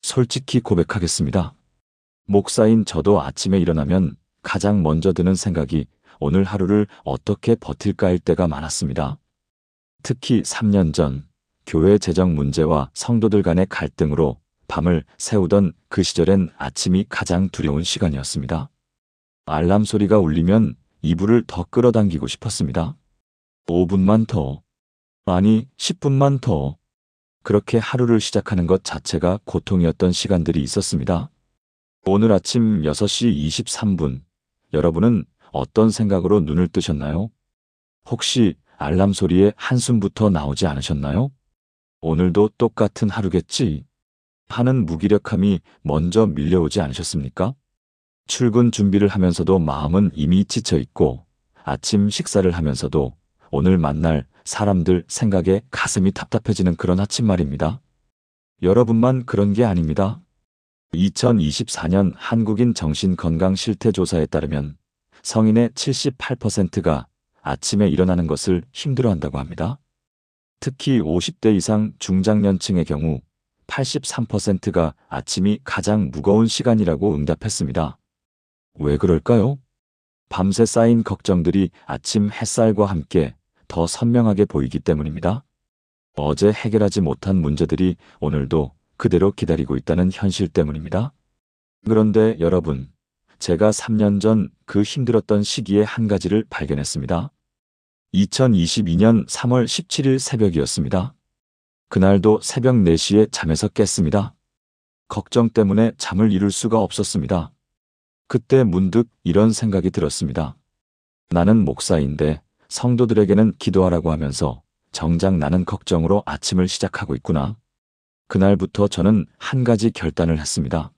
솔직히 고백하겠습니다. 목사인 저도 아침에 일어나면 가장 먼저 드는 생각이 오늘 하루를 어떻게 버틸까일 때가 많았습니다. 특히 3년 전 교회 재정 문제와 성도들 간의 갈등으로 밤을 새우던 그 시절엔 아침이 가장 두려운 시간이었습니다. 알람 소리가 울리면 이불을 더 끌어당기고 싶었습니다. 5분만 더. 아니, 10분만 더. 그렇게 하루를 시작하는 것 자체가 고통이었던 시간들이 있었습니다. 오늘 아침 6시 23분, 여러분은 어떤 생각으로 눈을 뜨셨나요? 혹시 알람 소리에 한숨부터 나오지 않으셨나요? 오늘도 똑같은 하루겠지 하는 무기력함이 먼저 밀려오지 않으셨습니까? 출근 준비를 하면서도 마음은 이미 지쳐 있고, 아침 식사를 하면서도 오늘 만날 사람들 생각에 가슴이 답답해지는 그런 아침 말입니다. 여러분만 그런 게 아닙니다. 2024년 한국인 정신건강실태조사에 따르면 성인의 78%가 아침에 일어나는 것을 힘들어한다고 합니다. 특히 50대 이상 중장년층의 경우 83%가 아침이 가장 무거운 시간이라고 응답했습니다. 왜 그럴까요? 밤새 쌓인 걱정들이 아침 햇살과 함께 더 선명하게 보이기 때문입니다. 어제 해결하지 못한 문제들이 오늘도 그대로 기다리고 있다는 현실 때문입니다. 그런데 여러분, 제가 3년 전 그 힘들었던 시기에 한 가지를 발견했습니다. 2022년 3월 17일 새벽이었습니다. 그날도 새벽 4시에 잠에서 깼습니다. 걱정 때문에 잠을 이룰 수가 없었습니다. 그때 문득 이런 생각이 들었습니다. 나는 목사인데 성도들에게는 기도하라고 하면서 정작 나는 걱정으로 아침을 시작하고 있구나. 그날부터 저는 한 가지 결단을 했습니다.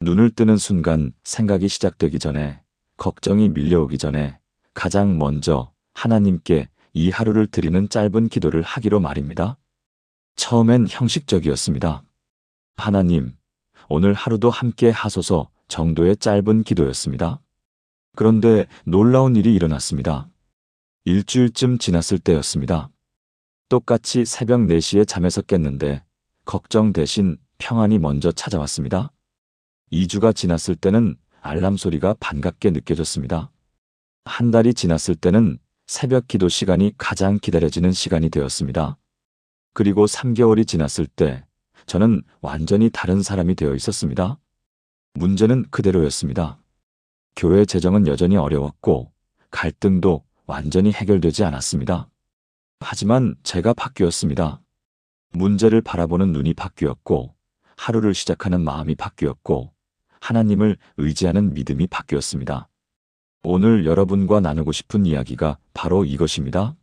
눈을 뜨는 순간 생각이 시작되기 전에, 걱정이 밀려오기 전에 가장 먼저 하나님께 이 하루를 드리는 짧은 기도를 하기로 말입니다. 처음엔 형식적이었습니다. 하나님, 오늘 하루도 함께 하소서 정도의 짧은 기도였습니다. 그런데 놀라운 일이 일어났습니다. 일주일쯤 지났을 때였습니다. 똑같이 새벽 4시에 잠에서 깼는데 걱정 대신 평안이 먼저 찾아왔습니다. 2주가 지났을 때는 알람 소리가 반갑게 느껴졌습니다. 한 달이 지났을 때는 새벽 기도 시간이 가장 기다려지는 시간이 되었습니다. 그리고 3개월이 지났을 때 저는 완전히 다른 사람이 되어 있었습니다. 문제는 그대로였습니다. 교회 재정은 여전히 어려웠고 갈등도 완전히 해결되지 않았습니다. 하지만 제가 바뀌었습니다. 문제를 바라보는 눈이 바뀌었고, 하루를 시작하는 마음이 바뀌었고, 하나님을 의지하는 믿음이 바뀌었습니다. 오늘 여러분과 나누고 싶은 이야기가 바로 이것입니다.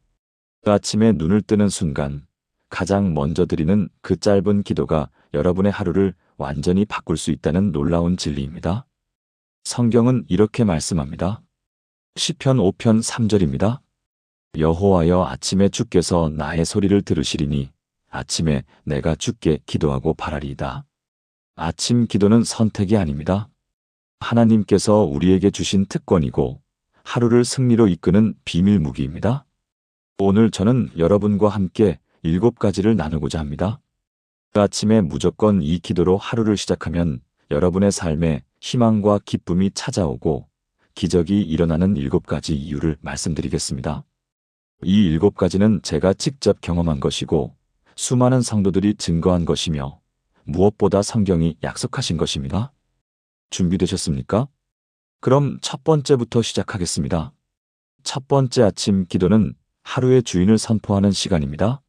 아침에 눈을 뜨는 순간 가장 먼저 드리는 그 짧은 기도가 여러분의 하루를 완전히 바꿀 수 있다는 놀라운 진리입니다. 성경은 이렇게 말씀합니다. 시편 5편 3절입니다. 여호와여, 아침에 주께서 나의 소리를 들으시리니 아침에 내가 주께 기도하고 바라리이다. 아침 기도는 선택이 아닙니다. 하나님께서 우리에게 주신 특권이고 하루를 승리로 이끄는 비밀 무기입니다. 오늘 저는 여러분과 함께 7가지를 나누고자 합니다. 아침에 무조건 이 기도로 하루를 시작하면 여러분의 삶에 희망과 기쁨이 찾아오고 기적이 일어나는 7가지 이유를 말씀드리겠습니다. 이 7가지는 제가 직접 경험한 것이고 수많은 성도들이 증거한 것이며 무엇보다 성경이 약속하신 것입니다. 준비되셨습니까? 그럼 첫 번째부터 시작하겠습니다. 첫 번째 아침 기도는 하루의 주인을 선포하는 시간입니다.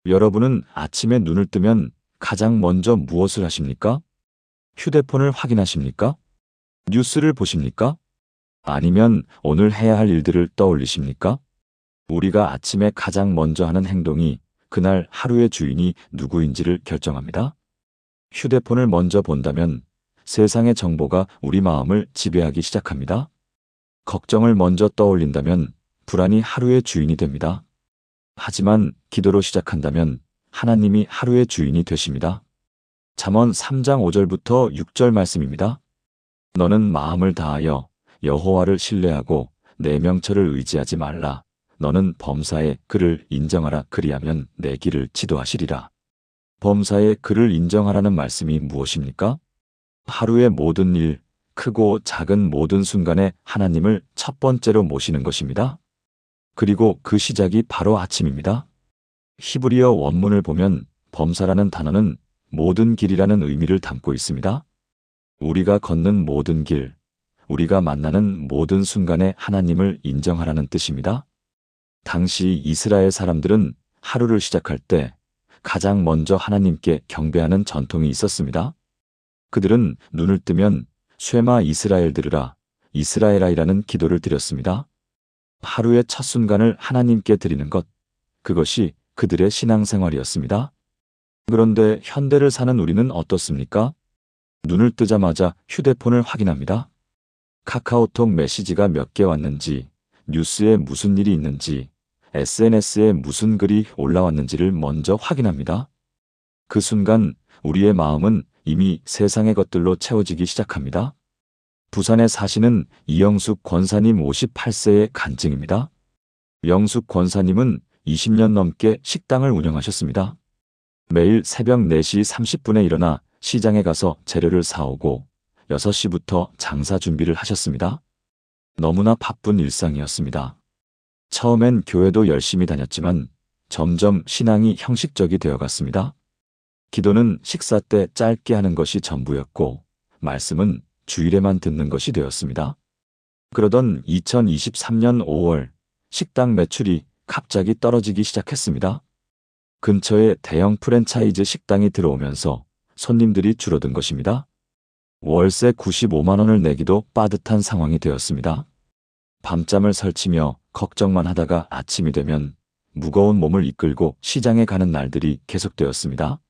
여러분은 아침에 눈을 뜨면 가장 먼저 무엇을 하십니까? 휴대폰을 확인하십니까? 뉴스를 보십니까? 아니면 오늘 해야 할 일들을 떠올리십니까? 우리가 아침에 가장 먼저 하는 행동이 그날 하루의 주인이 누구인지를 결정합니다. 휴대폰을 먼저 본다면 세상의 정보가 우리 마음을 지배하기 시작합니다. 걱정을 먼저 떠올린다면 불안이 하루의 주인이 됩니다. 하지만 기도로 시작한다면 하나님이 하루의 주인이 되십니다. 잠언 3장 5절부터 6절 말씀입니다. 너는 마음을 다하여 여호와를 신뢰하고 내 명철을 의지하지 말라. 너는 범사에 그를 인정하라. 그리하면 내 길을 지도하시리라. 범사에 그를 인정하라는 말씀이 무엇입니까? 하루의 모든 일, 크고 작은 모든 순간에 하나님을 첫 번째로 모시는 것입니다. 그리고 그 시작이 바로 아침입니다. 히브리어 원문을 보면 범사라는 단어는 모든 길이라는 의미를 담고 있습니다. 우리가 걷는 모든 길, 우리가 만나는 모든 순간에 하나님을 인정하라는 뜻입니다. 당시 이스라엘 사람들은 하루를 시작할 때 가장 먼저 하나님께 경배하는 전통이 있었습니다. 그들은 눈을 뜨면 쉐마 이스라엘 들으라, 이스라엘아이라는 기도를 드렸습니다. 하루의 첫 순간을 하나님께 드리는 것, 그것이 그들의 신앙생활이었습니다. 그런데 현대를 사는 우리는 어떻습니까? 눈을 뜨자마자 휴대폰을 확인합니다. 카카오톡 메시지가 몇 개 왔는지, 뉴스에 무슨 일이 있는지, SNS에 무슨 글이 올라왔는지를 먼저 확인합니다. 그 순간 우리의 마음은 이미 세상의 것들로 채워지기 시작합니다. 부산에 사시는 이영숙 권사님 58세의 간증입니다. 영숙 권사님은 20년 넘게 식당을 운영하셨습니다. 매일 새벽 4시 30분에 일어나 시장에 가서 재료를 사오고 6시부터 장사 준비를 하셨습니다. 너무나 바쁜 일상이었습니다. 처음엔 교회도 열심히 다녔지만 점점 신앙이 형식적이 되어갔습니다. 기도는 식사 때 짧게 하는 것이 전부였고 말씀은 주일에만 듣는 것이 되었습니다. 그러던 2023년 5월 식당 매출이 갑자기 떨어지기 시작했습니다. 근처에 대형 프랜차이즈 식당이 들어오면서 손님들이 줄어든 것입니다. 월세 95만 원을 내기도 빠듯한 상황이 되었습니다. 밤잠을 설치며 걱정만 하다가 아침이 되면 무거운 몸을 이끌고 시장에 가는 날들이 계속되었습니다.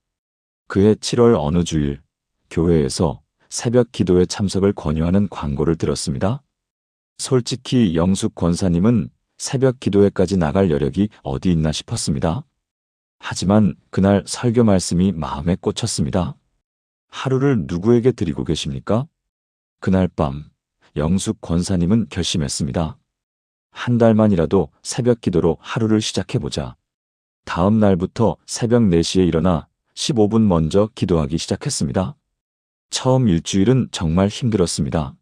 그해 7월 어느 주일 교회에서 새벽 기도에 참석을 권유하는 광고를 들었습니다. 솔직히 영숙 권사님은 새벽 기도회까지 나갈 여력이 어디 있나 싶었습니다. 하지만 그날 설교 말씀이 마음에 꽂혔습니다. 하루를 누구에게 드리고 계십니까? 그날 밤 영숙 권사님은 결심했습니다. 한 달만이라도 새벽 기도로 하루를 시작해보자. 다음 날부터 새벽 4시에 일어나 15분 먼저 기도하기 시작했습니다. 처음 일주일은 정말 힘들었습니다.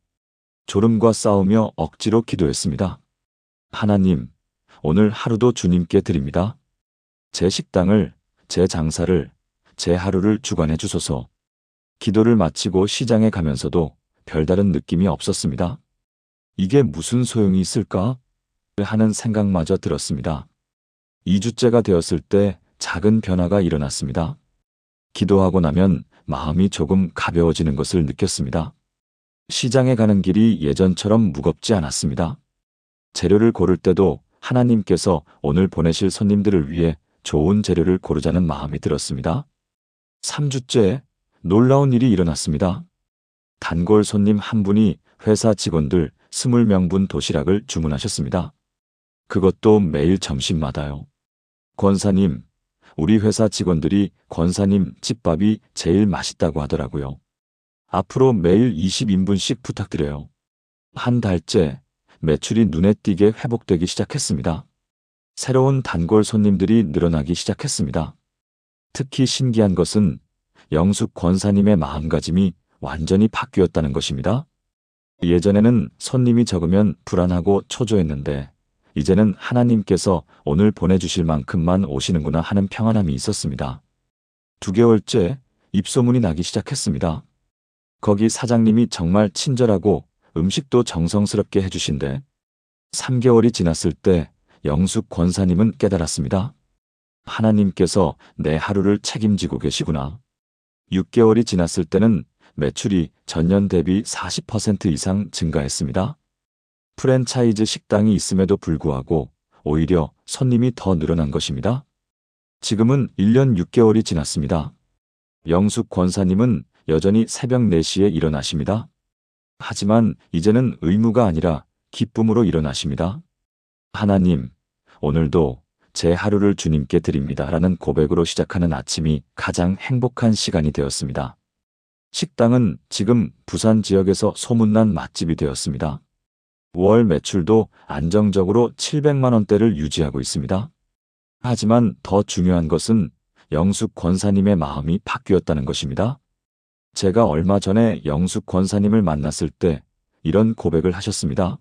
졸음과 싸우며 억지로 기도했습니다. 하나님, 오늘 하루도 주님께 드립니다. 제 식당을, 제 장사를, 제 하루를 주관해 주소서. 기도를 마치고 시장에 가면서도 별다른 느낌이 없었습니다. 이게 무슨 소용이 있을까? 하는 생각마저 들었습니다. 2주째가 되었을 때 작은 변화가 일어났습니다. 기도하고 나면 마음이 조금 가벼워지는 것을 느꼈습니다. 시장에 가는 길이 예전처럼 무겁지 않았습니다. 재료를 고를 때도 하나님께서 오늘 보내실 손님들을 위해 좋은 재료를 고르자는 마음이 들었습니다. 3주째 놀라운 일이 일어났습니다. 단골 손님 한 분이 회사 직원들 20명분 도시락을 주문하셨습니다. 그것도 매일 점심마다요. 권사님, 우리 회사 직원들이 권사님 집밥이 제일 맛있다고 하더라고요. 앞으로 매일 20인분씩 부탁드려요. 한 달째 매출이 눈에 띄게 회복되기 시작했습니다. 새로운 단골 손님들이 늘어나기 시작했습니다. 특히 신기한 것은 영숙 권사님의 마음가짐이 완전히 바뀌었다는 것입니다. 예전에는 손님이 적으면 불안하고 초조했는데 이제는 하나님께서 오늘 보내주실 만큼만 오시는구나 하는 평안함이 있었습니다. 2개월째 입소문이 나기 시작했습니다. 거기 사장님이 정말 친절하고 음식도 정성스럽게 해주신대. 3개월이 지났을 때 영숙 권사님은 깨달았습니다. 하나님께서 내 하루를 책임지고 계시구나. 6개월이 지났을 때는 매출이 전년 대비 40% 이상 증가했습니다. 프랜차이즈 식당이 있음에도 불구하고 오히려 손님이 더 늘어난 것입니다. 지금은 1년 6개월이 지났습니다. 영숙 권사님은 여전히 새벽 4시에 일어나십니다. 하지만 이제는 의무가 아니라 기쁨으로 일어나십니다. 하나님, 오늘도 제 하루를 주님께 드립니다. 라는 고백으로 시작하는 아침이 가장 행복한 시간이 되었습니다. 식당은 지금 부산 지역에서 소문난 맛집이 되었습니다. 월 매출도 안정적으로 700만 원대를 유지하고 있습니다. 하지만 더 중요한 것은 영숙 권사님의 마음이 바뀌었다는 것입니다. 제가 얼마 전에 영숙 권사님을 만났을 때 이런 고백을 하셨습니다.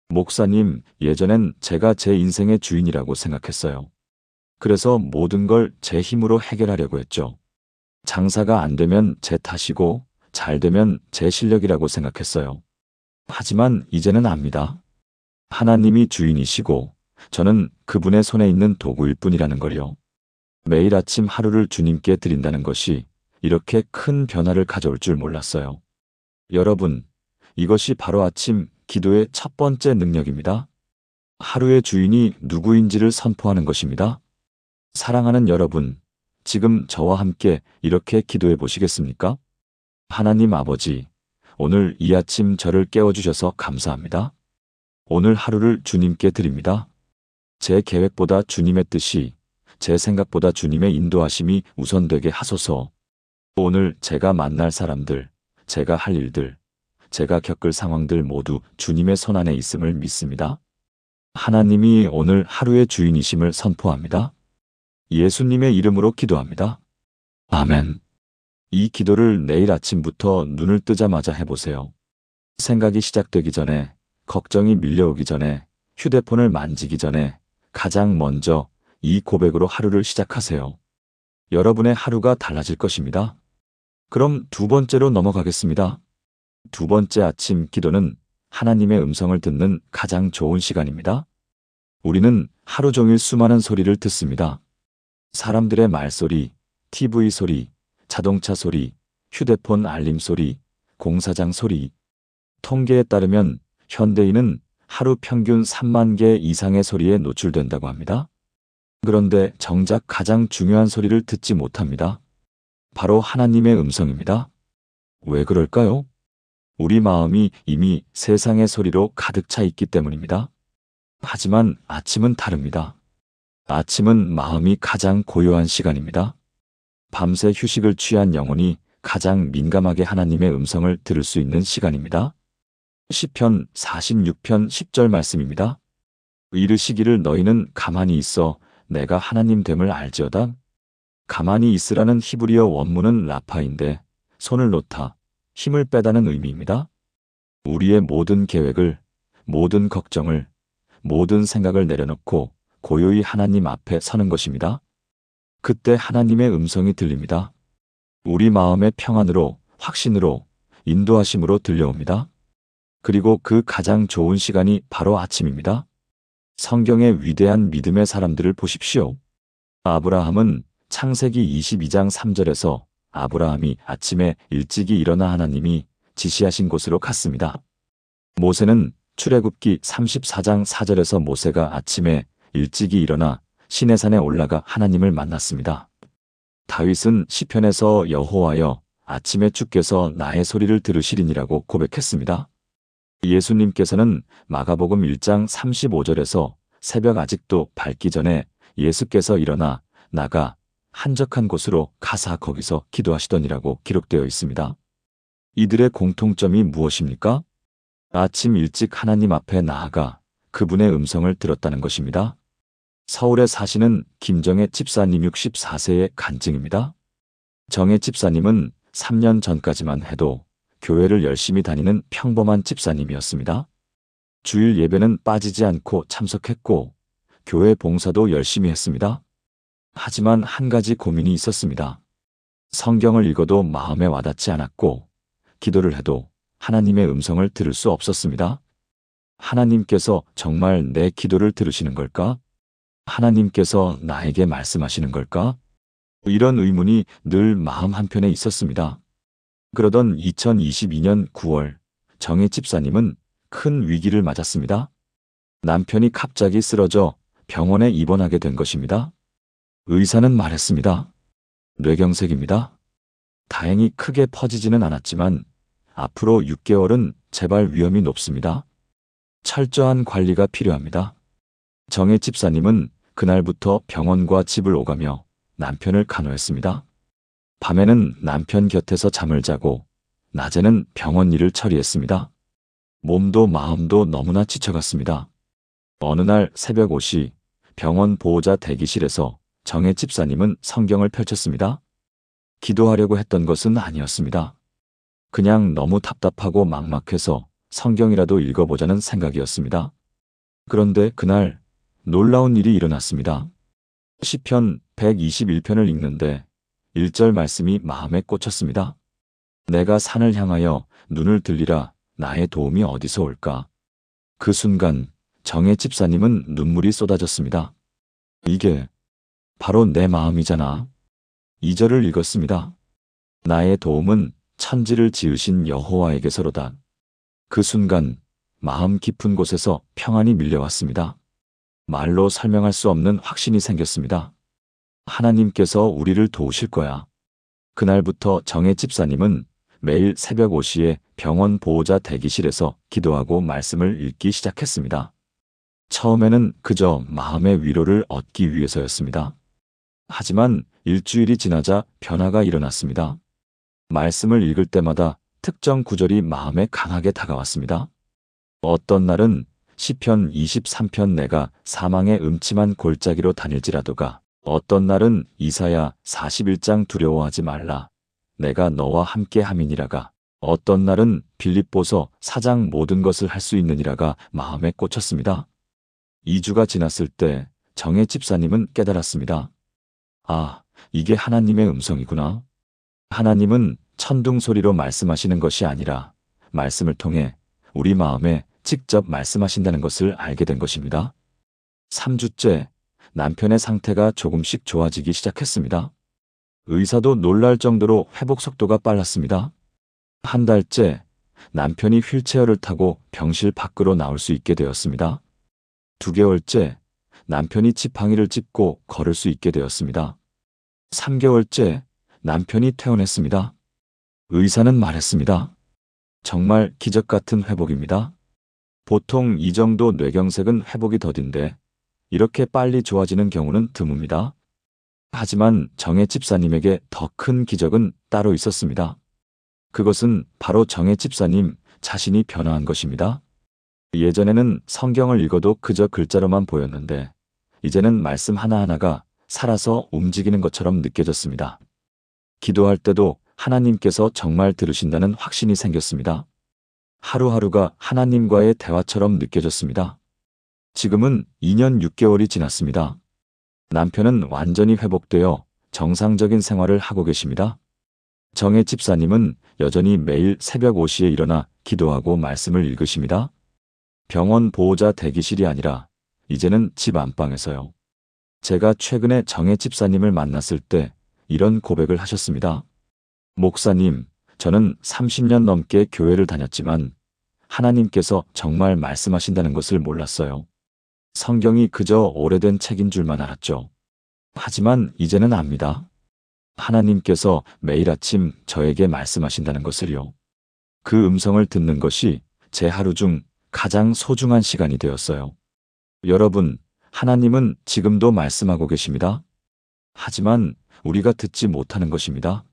목사님, 예전엔 제가 제 인생의 주인이라고 생각했어요. 그래서 모든 걸 제 힘으로 해결하려고 했죠. 장사가 안 되면 제 탓이고 잘 되면 제 실력이라고 생각했어요. 하지만 이제는 압니다. 하나님이 주인이시고 저는 그분의 손에 있는 도구일 뿐이라는 걸요. 매일 아침 하루를 주님께 드린다는 것이 이렇게 큰 변화를 가져올 줄 몰랐어요. 여러분, 이것이 바로 아침 기도의 첫 번째 능력입니다. 하루의 주인이 누구인지를 선포하는 것입니다. 사랑하는 여러분, 지금 저와 함께 이렇게 기도해 보시겠습니까? 하나님 아버지, 오늘 이 아침 저를 깨워주셔서 감사합니다. 오늘 하루를 주님께 드립니다. 제 계획보다 주님의 뜻이, 제 생각보다 주님의 인도하심이 우선되게 하소서. 오늘 제가 만날 사람들, 제가 할 일들, 제가 겪을 상황들 모두 주님의 손 안에 있음을 믿습니다. 하나님이 오늘 하루의 주인이심을 선포합니다. 예수님의 이름으로 기도합니다. 아멘. 이 기도를 내일 아침부터 눈을 뜨자마자 해보세요. 생각이 시작되기 전에, 걱정이 밀려오기 전에, 휴대폰을 만지기 전에 가장 먼저 이 고백으로 하루를 시작하세요. 여러분의 하루가 달라질 것입니다. 그럼 두 번째로 넘어가겠습니다. 두 번째 아침 기도는 하나님의 음성을 듣는 가장 좋은 시간입니다. 우리는 하루 종일 수많은 소리를 듣습니다. 사람들의 말소리, TV 소리, 자동차 소리, 휴대폰 알림 소리, 공사장 소리. 통계에 따르면 현대인은 하루 평균 3만 개 이상의 소리에 노출된다고 합니다. 그런데 정작 가장 중요한 소리를 듣지 못합니다. 바로 하나님의 음성입니다. 왜 그럴까요? 우리 마음이 이미 세상의 소리로 가득 차 있기 때문입니다. 하지만 아침은 다릅니다. 아침은 마음이 가장 고요한 시간입니다. 밤새 휴식을 취한 영혼이 가장 민감하게 하나님의 음성을 들을 수 있는 시간입니다. 시편 46편 10절 말씀입니다. 이르시기를 너희는 가만히 있어 내가 하나님 됨을 알지어다. 가만히 있으라는 히브리어 원문은 라파인데 손을 놓다, 힘을 빼다는 의미입니다. 우리의 모든 계획을, 모든 걱정을, 모든 생각을 내려놓고 고요히 하나님 앞에 서는 것입니다. 그때 하나님의 음성이 들립니다. 우리 마음의 평안으로, 확신으로, 인도하심으로 들려옵니다. 그리고 그 가장 좋은 시간이 바로 아침입니다. 성경의 위대한 믿음의 사람들을 보십시오. 아브라함은 창세기 22장 3절에서 아브라함이 아침에 일찍이 일어나 하나님이 지시하신 곳으로 갔습니다. 모세는 출애굽기 34장 4절에서 모세가 아침에 일찍이 일어나 시내산에 올라가 하나님을 만났습니다. 다윗은 시편에서 여호와여 아침에 주께서 나의 소리를 들으시리니라고 고백했습니다. 예수님께서는 마가복음 1장 35절에서 새벽 아직도 밝기 전에 예수께서 일어나 나가 한적한 곳으로 가사 거기서 기도하시더니라고 기록되어 있습니다. 이들의 공통점이 무엇입니까? 아침 일찍 하나님 앞에 나아가 그분의 음성을 들었다는 것입니다. 서울에 사시는 김정혜 집사님 64세의 간증입니다. 정혜 집사님은 3년 전까지만 해도 교회를 열심히 다니는 평범한 집사님이었습니다. 주일 예배는 빠지지 않고 참석했고 교회 봉사도 열심히 했습니다. 하지만 한 가지 고민이 있었습니다. 성경을 읽어도 마음에 와닿지 않았고 기도를 해도 하나님의 음성을 들을 수 없었습니다. 하나님께서 정말 내 기도를 들으시는 걸까? 하나님께서 나에게 말씀하시는 걸까? 이런 의문이 늘 마음 한편에 있었습니다. 그러던 2022년 9월 정혜 집사님은 큰 위기를 맞았습니다. 남편이 갑자기 쓰러져 병원에 입원하게 된 것입니다. 의사는 말했습니다. 뇌경색입니다. 다행히 크게 퍼지지는 않았지만 앞으로 6개월은 재발 위험이 높습니다. 철저한 관리가 필요합니다. 정혜 집사님은 그날부터 병원과 집을 오가며 남편을 간호했습니다. 밤에는 남편 곁에서 잠을 자고 낮에는 병원 일을 처리했습니다. 몸도 마음도 너무나 지쳐갔습니다. 어느 날 새벽 5시 병원 보호자 대기실에서 정혜 집사님은 성경을 펼쳤습니다. 기도하려고 했던 것은 아니었습니다. 그냥 너무 답답하고 막막해서 성경이라도 읽어보자는 생각이었습니다. 그런데 그날 놀라운 일이 일어났습니다. 시편 121편을 읽는데 1절 말씀이 마음에 꽂혔습니다. 내가 산을 향하여 눈을 들리라 나의 도움이 어디서 올까? 그 순간 정혜 집사님은 눈물이 쏟아졌습니다. 이게 바로 내 마음이잖아. 2절을 읽었습니다. 나의 도움은 천지를 지으신 여호와에게서로다. 그 순간 마음 깊은 곳에서 평안이 밀려왔습니다. 말로 설명할 수 없는 확신이 생겼습니다. 하나님께서 우리를 도우실 거야. 그날부터 정혜 집사님은 매일 새벽 5시에 병원 보호자 대기실에서 기도하고 말씀을 읽기 시작했습니다. 처음에는 그저 마음의 위로를 얻기 위해서였습니다. 하지만 일주일이 지나자 변화가 일어났습니다. 말씀을 읽을 때마다 특정 구절이 마음에 강하게 다가왔습니다. 어떤 날은 시편 23편 내가 사망의 음침한 골짜기로 다닐지라도가, 어떤 날은 이사야 41장 두려워하지 말라 내가 너와 함께 함이니라가, 어떤 날은 빌립보서 4장 모든 것을 할 수 있느니라가 마음에 꽂혔습니다. 2주가 지났을 때 정혜 집사님은 깨달았습니다. 아, 이게 하나님의 음성이구나. 하나님은 천둥 소리로 말씀하시는 것이 아니라 말씀을 통해 우리 마음에 직접 말씀하신다는 것을 알게 된 것입니다. 3주째 남편의 상태가 조금씩 좋아지기 시작했습니다. 의사도 놀랄 정도로 회복 속도가 빨랐습니다. 한 달째 남편이 휠체어를 타고 병실 밖으로 나올 수 있게 되었습니다. 2개월째 남편이 지팡이를 짚고 걸을 수 있게 되었습니다. 3개월째 남편이 퇴원했습니다. 의사는 말했습니다. 정말 기적 같은 회복입니다. 보통 이 정도 뇌경색은 회복이 더딘데 이렇게 빨리 좋아지는 경우는 드뭅니다. 하지만 정혜 집사님에게 더 큰 기적은 따로 있었습니다. 그것은 바로 정혜 집사님 자신이 변화한 것입니다. 예전에는 성경을 읽어도 그저 글자로만 보였는데 이제는 말씀 하나하나가 살아서 움직이는 것처럼 느껴졌습니다. 기도할 때도 하나님께서 정말 들으신다는 확신이 생겼습니다. 하루하루가 하나님과의 대화처럼 느껴졌습니다. 지금은 2년 6개월이 지났습니다. 남편은 완전히 회복되어 정상적인 생활을 하고 계십니다. 정혜 집사님은 여전히 매일 새벽 5시에 일어나 기도하고 말씀을 읽으십니다. 병원 보호자 대기실이 아니라 이제는 집 안방에서요. 제가 최근에 정혜 집사님을 만났을 때 이런 고백을 하셨습니다. 목사님, 저는 30년 넘게 교회를 다녔지만 하나님께서 정말 말씀하신다는 것을 몰랐어요. 성경이 그저 오래된 책인 줄만 알았죠. 하지만 이제는 압니다. 하나님께서 매일 아침 저에게 말씀하신다는 것을요. 그 음성을 듣는 것이 제 하루 중 가장 소중한 시간이 되었어요. 여러분, 하나님은 지금도 말씀하고 계십니다. 하지만 우리가 듣지 못하는 것입니다.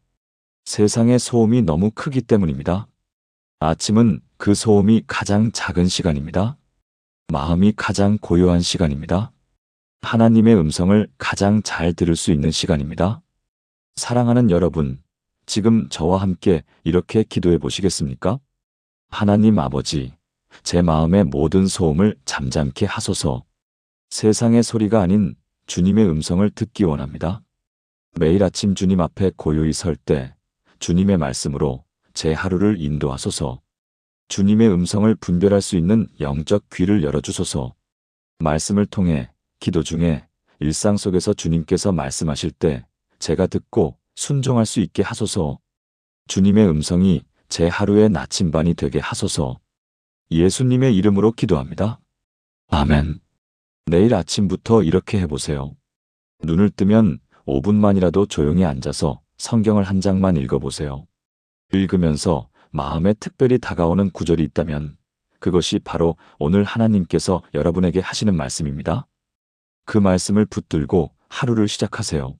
세상의 소음이 너무 크기 때문입니다. 아침은 그 소음이 가장 작은 시간입니다. 마음이 가장 고요한 시간입니다. 하나님의 음성을 가장 잘 들을 수 있는 시간입니다. 사랑하는 여러분, 지금 저와 함께 이렇게 기도해 보시겠습니까? 하나님 아버지, 제 마음의 모든 소음을 잠잠케 하소서. 세상의 소리가 아닌 주님의 음성을 듣기 원합니다. 매일 아침 주님 앞에 고요히 설 때 주님의 말씀으로 제 하루를 인도하소서. 주님의 음성을 분별할 수 있는 영적 귀를 열어주소서. 말씀을 통해 기도 중에 일상 속에서 주님께서 말씀하실 때 제가 듣고 순종할 수 있게 하소서. 주님의 음성이 제 하루의 나침반이 되게 하소서. 예수님의 이름으로 기도합니다. 아멘. 내일 아침부터 이렇게 해보세요. 눈을 뜨면 5분만이라도 조용히 앉아서 성경을 한 장만 읽어보세요. 읽으면서 마음에 특별히 다가오는 구절이 있다면 그것이 바로 오늘 하나님께서 여러분에게 하시는 말씀입니다. 그 말씀을 붙들고 하루를 시작하세요.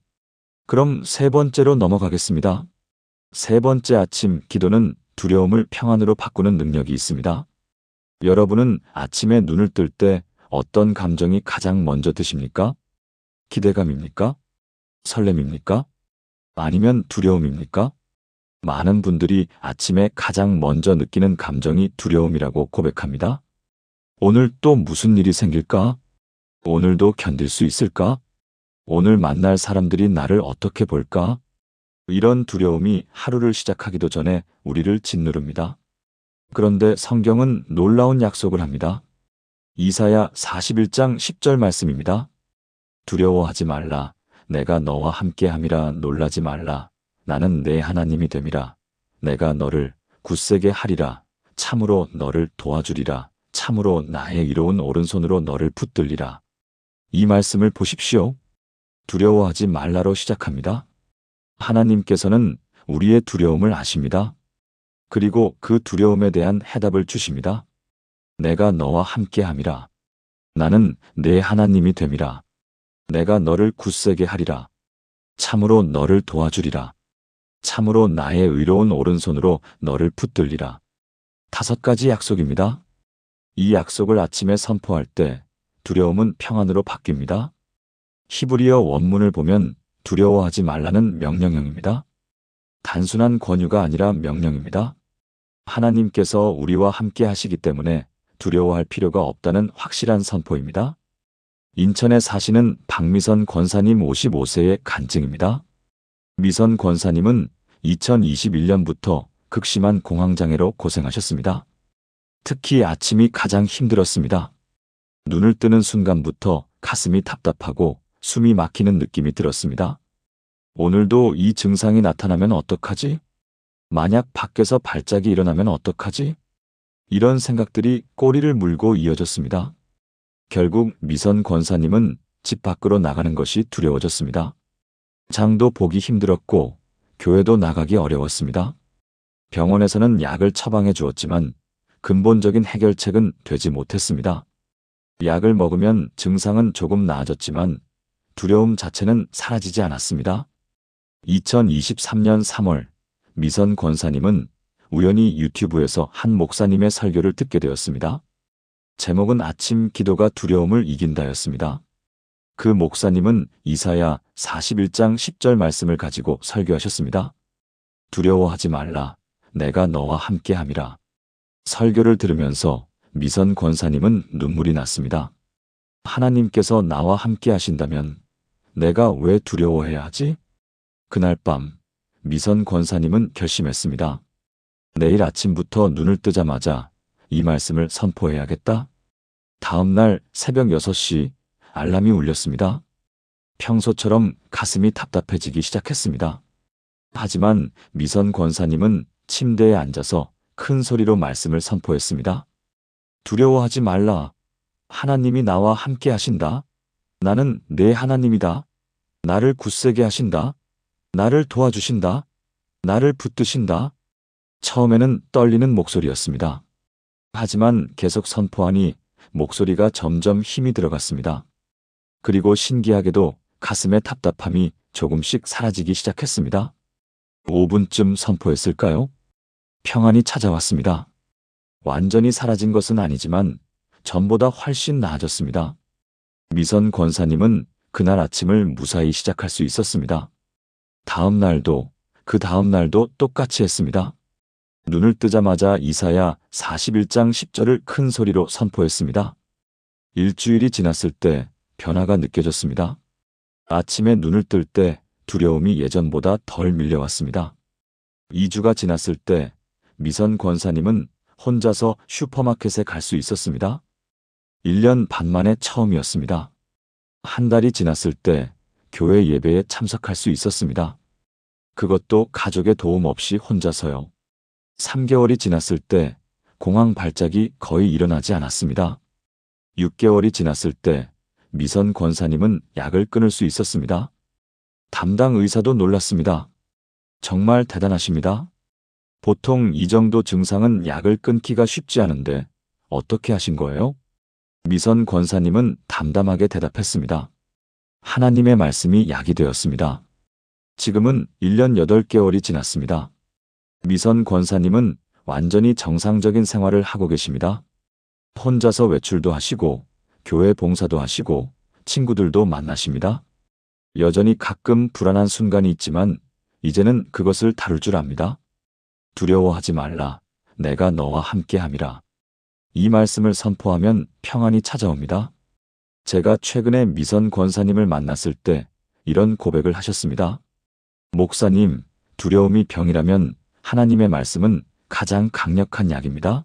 그럼 3번째로 넘어가겠습니다. 3번째 아침 기도는 두려움을 평안으로 바꾸는 능력이 있습니다. 여러분은 아침에 눈을 뜰 때 어떤 감정이 가장 먼저 드십니까? 기대감입니까? 설렘입니까? 아니면 두려움입니까? 많은 분들이 아침에 가장 먼저 느끼는 감정이 두려움이라고 고백합니다. 오늘 또 무슨 일이 생길까? 오늘도 견딜 수 있을까? 오늘 만날 사람들이 나를 어떻게 볼까? 이런 두려움이 하루를 시작하기도 전에 우리를 짓누릅니다. 그런데 성경은 놀라운 약속을 합니다. 이사야 41장 10절 말씀입니다. 두려워하지 말라. 내가 너와 함께함이라. 놀라지 말라. 나는 내 하나님이 됨이라. 내가 너를 굳세게 하리라. 참으로 너를 도와주리라. 참으로 나의 의로운 오른손으로 너를 붙들리라. 이 말씀을 보십시오. 두려워하지 말라로 시작합니다. 하나님께서는 우리의 두려움을 아십니다. 그리고 그 두려움에 대한 해답을 주십니다. 내가 너와 함께함이라. 나는 내 하나님이 됨이라. 내가 너를 굳세게 하리라. 참으로 너를 도와주리라. 참으로 나의 의로운 오른손으로 너를 붙들리라. 5가지 약속입니다. 이 약속을 아침에 선포할 때 두려움은 평안으로 바뀝니다. 히브리어 원문을 보면 두려워하지 말라는 명령형입니다. 단순한 권유가 아니라 명령입니다. 하나님께서 우리와 함께 하시기 때문에 두려워할 필요가 없다는 확실한 선포입니다. 인천에 사시는 박미선 권사님 55세의 간증입니다. 미선 권사님은 2021년부터 극심한 공황장애로 고생하셨습니다. 특히 아침이 가장 힘들었습니다. 눈을 뜨는 순간부터 가슴이 답답하고 숨이 막히는 느낌이 들었습니다. 오늘도 이 증상이 나타나면 어떡하지? 만약 밖에서 발작이 일어나면 어떡하지? 이런 생각들이 꼬리를 물고 이어졌습니다. 결국 미선 권사님은 집 밖으로 나가는 것이 두려워졌습니다. 장도 보기 힘들었고 교회도 나가기 어려웠습니다. 병원에서는 약을 처방해 주었지만 근본적인 해결책은 되지 못했습니다. 약을 먹으면 증상은 조금 나아졌지만 두려움 자체는 사라지지 않았습니다. 2023년 3월 미선 권사님은 우연히 유튜브에서 한 목사님의 설교를 듣게 되었습니다. 제목은 아침 기도가 두려움을 이긴다였습니다. 그 목사님은 이사야 41장 10절 말씀을 가지고 설교하셨습니다. 두려워하지 말라. 내가 너와 함께함이라. 설교를 들으면서 미선 권사님은 눈물이 났습니다. 하나님께서 나와 함께 하신다면 내가 왜 두려워해야 하지? 그날 밤 미선 권사님은 결심했습니다. 내일 아침부터 눈을 뜨자마자 이 말씀을 선포해야겠다. 다음 날 새벽 6시 알람이 울렸습니다. 평소처럼 가슴이 답답해지기 시작했습니다. 하지만 미선 권사님은 침대에 앉아서 큰 소리로 말씀을 선포했습니다. 두려워하지 말라. 하나님이 나와 함께 하신다. 나는 내 하나님이다. 나를 굳세게 하신다. 나를 도와주신다. 나를 붙드신다. 처음에는 떨리는 목소리였습니다. 하지만 계속 선포하니 목소리가 점점 힘이 들어갔습니다. 그리고 신기하게도 가슴의 답답함이 조금씩 사라지기 시작했습니다. 5분쯤 선포했을까요? 평안이 찾아왔습니다. 완전히 사라진 것은 아니지만 전보다 훨씬 나아졌습니다. 미선 권사님은 그날 아침을 무사히 시작할 수 있었습니다. 다음 날도 그 다음 날도 똑같이 했습니다. 눈을 뜨자마자 이사야 41장 10절을 큰 소리로 선포했습니다. 일주일이 지났을 때 변화가 느껴졌습니다. 아침에 눈을 뜰 때 두려움이 예전보다 덜 밀려왔습니다. 2주가 지났을 때 미선 권사님은 혼자서 슈퍼마켓에 갈 수 있었습니다. 1년 반 만에 처음이었습니다. 한 달이 지났을 때 교회 예배에 참석할 수 있었습니다. 그것도 가족의 도움 없이 혼자서요. 3개월이 지났을 때 공황 발작이 거의 일어나지 않았습니다. 6개월이 지났을 때 미선 권사님은 약을 끊을 수 있었습니다. 담당 의사도 놀랐습니다. 정말 대단하십니다. 보통 이 정도 증상은 약을 끊기가 쉽지 않은데 어떻게 하신 거예요? 미선 권사님은 담담하게 대답했습니다. 하나님의 말씀이 약이 되었습니다. 지금은 1년 8개월이 지났습니다. 미선 권사님은 완전히 정상적인 생활을 하고 계십니다. 혼자서 외출도 하시고 교회 봉사도 하시고 친구들도 만나십니다. 여전히 가끔 불안한 순간이 있지만 이제는 그것을 다룰 줄 압니다. 두려워하지 말라. 내가 너와 함께함이라. 이 말씀을 선포하면 평안이 찾아옵니다. 제가 최근에 미선 권사님을 만났을 때 이런 고백을 하셨습니다. 목사님, 두려움이 병이라면 하나님의 말씀은 가장 강력한 약입니다.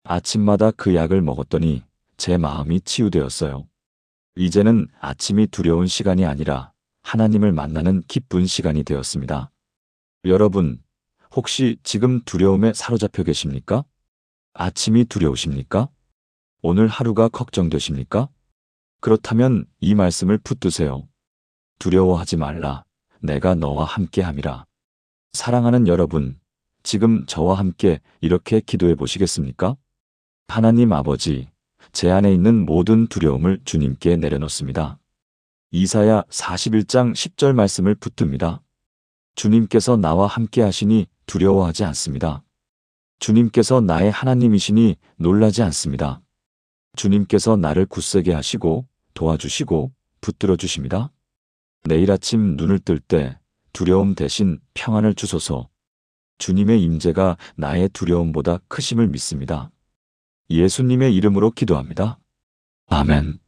아침마다 그 약을 먹었더니 제 마음이 치유되었어요. 이제는 아침이 두려운 시간이 아니라 하나님을 만나는 기쁜 시간이 되었습니다. 여러분, 혹시 지금 두려움에 사로잡혀 계십니까? 아침이 두려우십니까? 오늘 하루가 걱정되십니까? 그렇다면 이 말씀을 붙드세요. 두려워하지 말라. 내가 너와 함께함이라. 사랑하는 여러분, 지금 저와 함께 이렇게 기도해 보시겠습니까? 하나님 아버지, 제 안에 있는 모든 두려움을 주님께 내려놓습니다. 이사야 41장 10절 말씀을 붙듭니다. 주님께서 나와 함께 하시니 두려워하지 않습니다. 주님께서 나의 하나님이시니 놀라지 않습니다. 주님께서 나를 굳세게 하시고 도와주시고 붙들어 주십니다. 내일 아침 눈을 뜰 때 두려움 대신 평안을 주소서. 주님의 임재가 나의 두려움보다 크심을 믿습니다. 예수님의 이름으로 기도합니다. 아멘.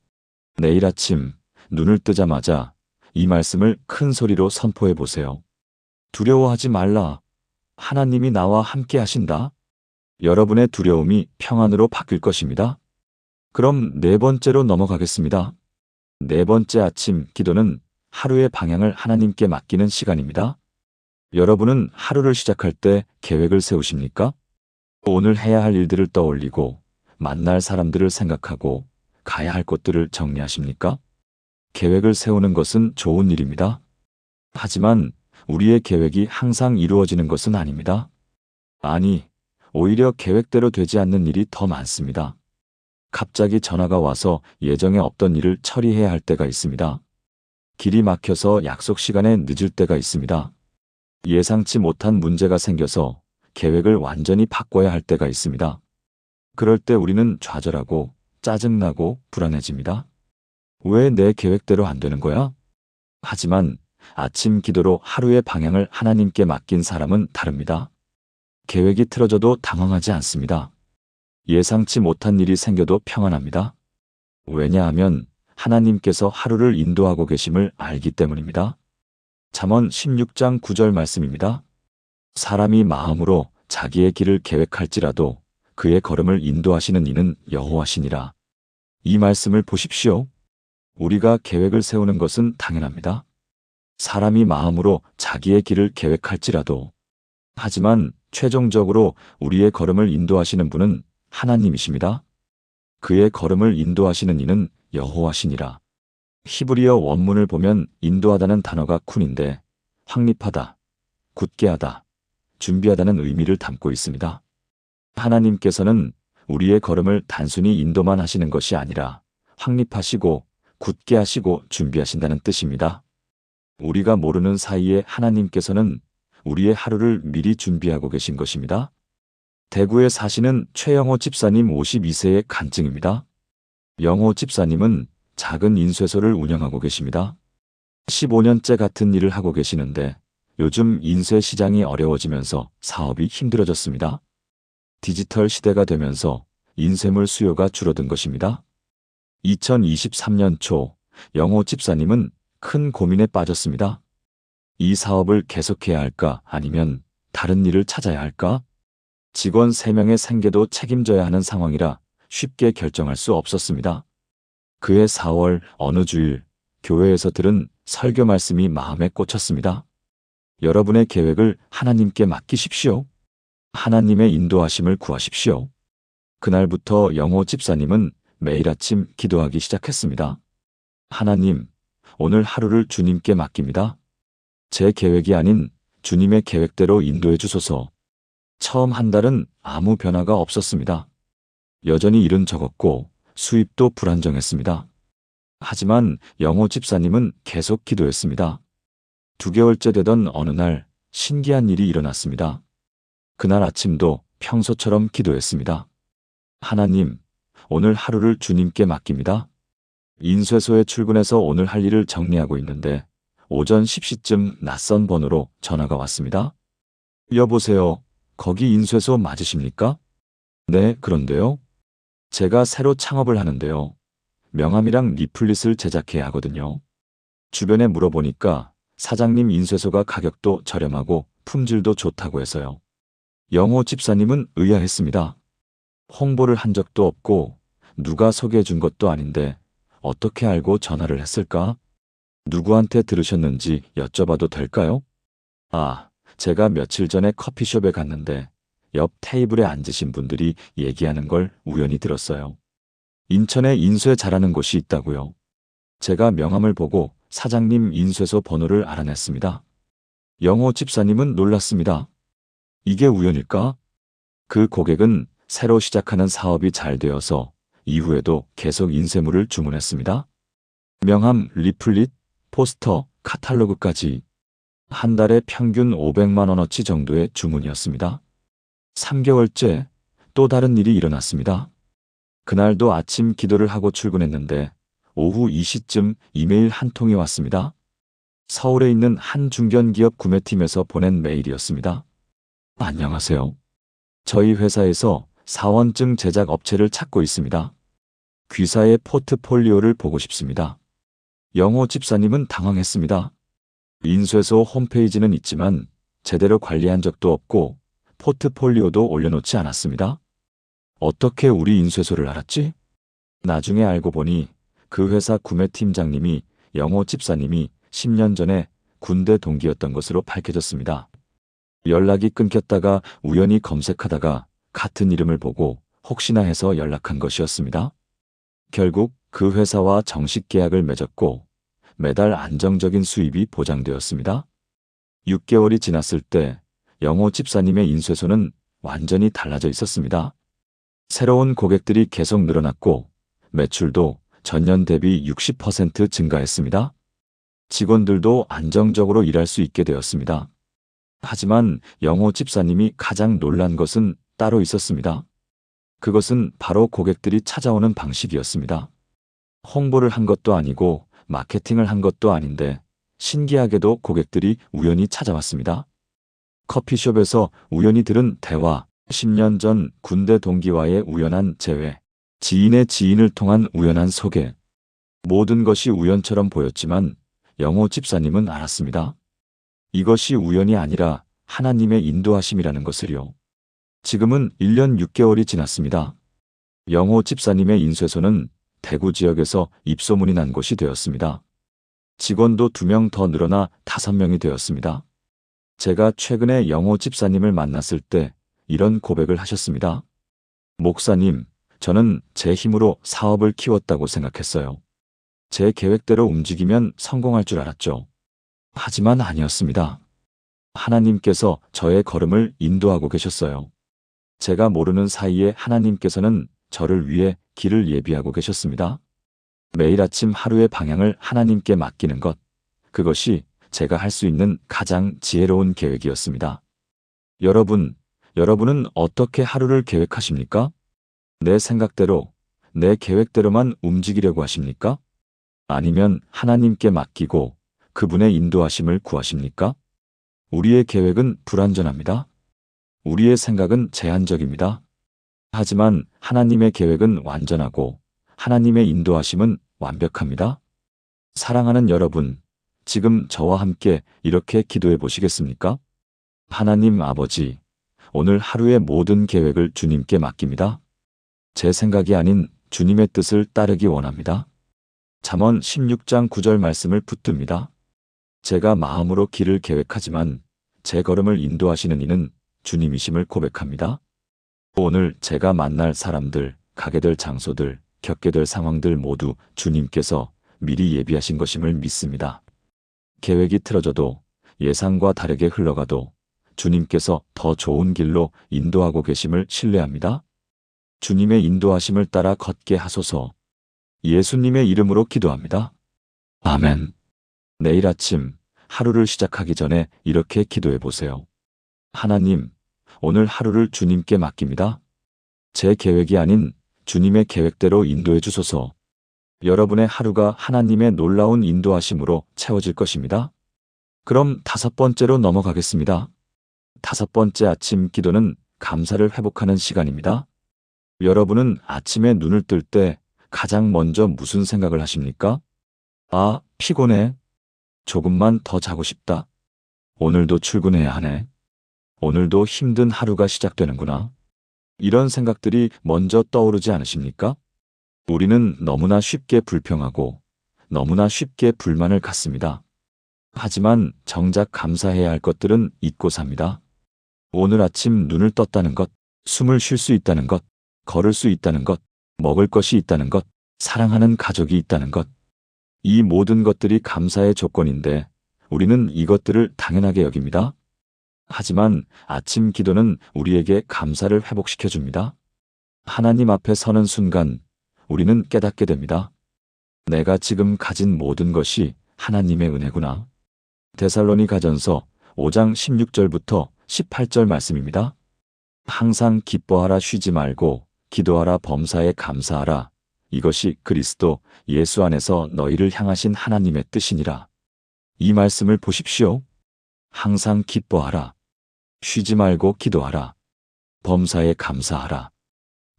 내일 아침 눈을 뜨자마자 이 말씀을 큰 소리로 선포해 보세요. 두려워하지 말라. 하나님이 나와 함께 하신다. 여러분의 두려움이 평안으로 바뀔 것입니다. 그럼 네 번째로 넘어가겠습니다. 네 번째 아침 기도는 하루의 방향을 하나님께 맡기는 시간입니다. 여러분은 하루를 시작할 때 계획을 세우십니까? 오늘 해야 할 일들을 떠올리고 만날 사람들을 생각하고 가야 할 곳들을 정리하십니까? 계획을 세우는 것은 좋은 일입니다. 하지만 우리의 계획이 항상 이루어지는 것은 아닙니다. 아니, 오히려 계획대로 되지 않는 일이 더 많습니다. 갑자기 전화가 와서 예정에 없던 일을 처리해야 할 때가 있습니다. 길이 막혀서 약속 시간에 늦을 때가 있습니다. 예상치 못한 문제가 생겨서 계획을 완전히 바꿔야 할 때가 있습니다. 그럴 때 우리는 좌절하고 짜증나고 불안해집니다. 왜 내 계획대로 안 되는 거야? 하지만 아침 기도로 하루의 방향을 하나님께 맡긴 사람은 다릅니다. 계획이 틀어져도 당황하지 않습니다. 예상치 못한 일이 생겨도 평안합니다. 왜냐하면 하나님께서 하루를 인도하고 계심을 알기 때문입니다. 잠언 16장 9절 말씀입니다. 사람이 마음으로 자기의 길을 계획할지라도 그의 걸음을 인도하시는 이는 여호와시니라. 이 말씀을 보십시오. 우리가 계획을 세우는 것은 당연합니다. 사람이 마음으로 자기의 길을 계획할지라도, 하지만 최종적으로 우리의 걸음을 인도하시는 분은 하나님이십니다. 그의 걸음을 인도하시는 이는 여호와시니라. 히브리어 원문을 보면 인도하다는 단어가 쿤인데 확립하다, 굳게 하다, 준비하다는 의미를 담고 있습니다. 하나님께서는 우리의 걸음을 단순히 인도만 하시는 것이 아니라 확립하시고 굳게 하시고 준비하신다는 뜻입니다. 우리가 모르는 사이에 하나님께서는 우리의 하루를 미리 준비하고 계신 것입니다. 대구에 사시는 최영호 집사님 52세의 간증입니다. 영호 집사님은 작은 인쇄소를 운영하고 계십니다. 15년째 같은 일을 하고 계시는데 요즘 인쇄 시장이 어려워지면서 사업이 힘들어졌습니다. 디지털 시대가 되면서 인쇄물 수요가 줄어든 것입니다. 2023년 초 영호 집사님은 큰 고민에 빠졌습니다. 이 사업을 계속해야 할까 아니면 다른 일을 찾아야 할까? 직원 3명의 생계도 책임져야 하는 상황이라 쉽게 결정할 수 없었습니다. 그해 4월 어느 주일 교회에서 들은 설교 말씀이 마음에 꽂혔습니다. 여러분의 계획을 하나님께 맡기십시오. 하나님의 인도하심을 구하십시오. 그날부터 영호 집사님은 매일 아침 기도하기 시작했습니다. 하나님, 오늘 하루를 주님께 맡깁니다. 제 계획이 아닌 주님의 계획대로 인도해 주소서. 처음 한 달은 아무 변화가 없었습니다. 여전히 일은 적었고 수입도 불안정했습니다. 하지만 영호 집사님은 계속 기도했습니다. 2개월째 되던 어느 날 신기한 일이 일어났습니다. 그날 아침도 평소처럼 기도했습니다. 하나님, 오늘 하루를 주님께 맡깁니다. 인쇄소에 출근해서 오늘 할 일을 정리하고 있는데 오전 10시쯤 낯선 번호로 전화가 왔습니다. 여보세요. 거기 인쇄소 맞으십니까? 네, 그런데요. 제가 새로 창업을 하는데요. 명함이랑 리플릿을 제작해야 하거든요. 주변에 물어보니까 사장님 인쇄소가 가격도 저렴하고 품질도 좋다고 해서요. 영호 집사님은 의아했습니다. 홍보를 한 적도 없고 누가 소개해 준 것도 아닌데 어떻게 알고 전화를 했을까? 누구한테 들으셨는지 여쭤봐도 될까요? 아, 제가 며칠 전에 커피숍에 갔는데 옆 테이블에 앉으신 분들이 얘기하는 걸 우연히 들었어요. 인천에 인쇄 잘하는 곳이 있다고요. 제가 명함을 보고 사장님 인쇄소 번호를 알아냈습니다. 영호 집사님은 놀랐습니다. 이게 우연일까? 그 고객은 새로 시작하는 사업이 잘 되어서 이후에도 계속 인쇄물을 주문했습니다. 명함, 리플릿, 포스터, 카탈로그까지 한 달에 평균 500만 원어치 정도의 주문이었습니다. 3개월째 또 다른 일이 일어났습니다. 그날도 아침 기도를 하고 출근했는데 오후 2시쯤 이메일 한 통이 왔습니다. 서울에 있는 한 중견기업 구매팀에서 보낸 메일이었습니다. 안녕하세요. 저희 회사에서 사원증 제작 업체를 찾고 있습니다. 귀사의 포트폴리오를 보고 싶습니다. 영호 집사님은 당황했습니다. 인쇄소 홈페이지는 있지만 제대로 관리한 적도 없고 포트폴리오도 올려놓지 않았습니다. 어떻게 우리 인쇄소를 알았지? 나중에 알고 보니 그 회사 구매팀장님이 영호 집사님이 10년 전에 군대 동기였던 것으로 밝혀졌습니다. 연락이 끊겼다가 우연히 검색하다가 같은 이름을 보고 혹시나 해서 연락한 것이었습니다. 결국 그 회사와 정식 계약을 맺었고 매달 안정적인 수입이 보장되었습니다. 6개월이 지났을 때 영호 집사님의 인쇄소는 완전히 달라져 있었습니다. 새로운 고객들이 계속 늘어났고 매출도 전년 대비 60% 증가했습니다. 직원들도 안정적으로 일할 수 있게 되었습니다. 하지만 영호 집사님이 가장 놀란 것은 따로 있었습니다. 그것은 바로 고객들이 찾아오는 방식이었습니다. 홍보를 한 것도 아니고 마케팅을 한 것도 아닌데 신기하게도 고객들이 우연히 찾아왔습니다. 커피숍에서 우연히 들은 대화, 10년 전 군대 동기와의 우연한 재회, 지인의 지인을 통한 우연한 소개. 모든 것이 우연처럼 보였지만 영호 집사님은 알았습니다. 이것이 우연이 아니라 하나님의 인도하심이라는 것을요. 지금은 1년 6개월이 지났습니다. 영호 집사님의 인쇄소는 대구 지역에서 입소문이 난 곳이 되었습니다. 직원도 2명 더 늘어나 5명이 되었습니다. 제가 최근에 영호 집사님을 만났을 때 이런 고백을 하셨습니다. 목사님, 저는 제 힘으로 사업을 키웠다고 생각했어요. 제 계획대로 움직이면 성공할 줄 알았죠. 하지만 아니었습니다. 하나님께서 저의 걸음을 인도하고 계셨어요. 제가 모르는 사이에 하나님께서는 저를 위해 길을 예비하고 계셨습니다. 매일 아침 하루의 방향을 하나님께 맡기는 것, 그것이 제가 할 수 있는 가장 지혜로운 계획이었습니다. 여러분은 어떻게 하루를 계획하십니까? 내 생각대로, 내 계획대로만 움직이려고 하십니까? 아니면 하나님께 맡기고 그분의 인도하심을 구하십니까? 우리의 계획은 불완전합니다. 우리의 생각은 제한적입니다. 하지만 하나님의 계획은 완전하고 하나님의 인도하심은 완벽합니다. 사랑하는 여러분, 지금 저와 함께 이렇게 기도해 보시겠습니까? 하나님 아버지, 오늘 하루의 모든 계획을 주님께 맡깁니다. 제 생각이 아닌 주님의 뜻을 따르기 원합니다. 잠언 16장 9절 말씀을 붙듭니다. 제가 마음으로 길을 계획하지만 제 걸음을 인도하시는 이는 주님이심을 고백합니다. 오늘 제가 만날 사람들, 가게 될 장소들, 겪게 될 상황들 모두 주님께서 미리 예비하신 것임을 믿습니다. 계획이 틀어져도 예상과 다르게 흘러가도 주님께서 더 좋은 길로 인도하고 계심을 신뢰합니다. 주님의 인도하심을 따라 걷게 하소서. 예수님의 이름으로 기도합니다. 아멘. 내일 아침 하루를 시작하기 전에 이렇게 기도해 보세요. 하나님, 오늘 하루를 주님께 맡깁니다. 제 계획이 아닌 주님의 계획대로 인도해 주소서. 여러분의 하루가 하나님의 놀라운 인도하심으로 채워질 것입니다. 그럼 5번째로 넘어가겠습니다. 5번째 아침 기도는 감사를 회복하는 시간입니다. 여러분은 아침에 눈을 뜰 때 가장 먼저 무슨 생각을 하십니까? 아, 피곤해. 조금만 더 자고 싶다. 오늘도 출근해야 하네. 오늘도 힘든 하루가 시작되는구나. 이런 생각들이 먼저 떠오르지 않으십니까? 우리는 너무나 쉽게 불평하고 너무나 쉽게 불만을 갖습니다. 하지만 정작 감사해야 할 것들은 잊고 삽니다. 오늘 아침 눈을 떴다는 것, 숨을 쉴 수 있다는 것, 걸을 수 있다는 것, 먹을 것이 있다는 것, 사랑하는 가족이 있다는 것. 이 모든 것들이 감사의 조건인데 우리는 이것들을 당연하게 여깁니다. 하지만 아침 기도는 우리에게 감사를 회복시켜 줍니다. 하나님 앞에 서는 순간 우리는 깨닫게 됩니다. 내가 지금 가진 모든 것이 하나님의 은혜구나. 데살로니가전서 5장 16절부터 18절 말씀입니다. 항상 기뻐하라, 쉬지 말고 기도하라, 범사에 감사하라. 이것이 그리스도 예수 안에서 너희를 향하신 하나님의 뜻이니라. 이 말씀을 보십시오. 항상 기뻐하라. 쉬지 말고 기도하라. 범사에 감사하라.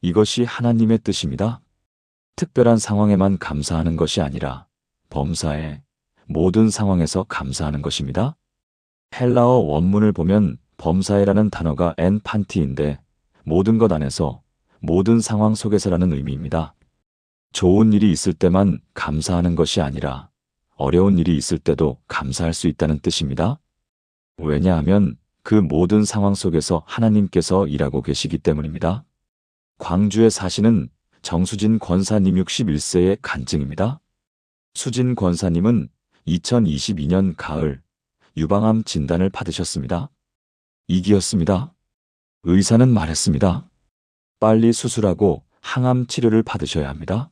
이것이 하나님의 뜻입니다. 특별한 상황에만 감사하는 것이 아니라 범사에 모든 상황에서 감사하는 것입니다. 헬라어 원문을 보면 범사에라는 단어가 엔 판티인데 모든 것 안에서 모든 상황 속에서라는 의미입니다. 좋은 일이 있을 때만 감사하는 것이 아니라 어려운 일이 있을 때도 감사할 수 있다는 뜻입니다. 왜냐하면 그 모든 상황 속에서 하나님께서 일하고 계시기 때문입니다. 광주에 사시는 정수진 권사님 61세의 간증입니다. 수진 권사님은 2022년 가을 유방암 진단을 받으셨습니다. 2기였습니다. 의사는 말했습니다. 빨리 수술하고 항암 치료를 받으셔야 합니다.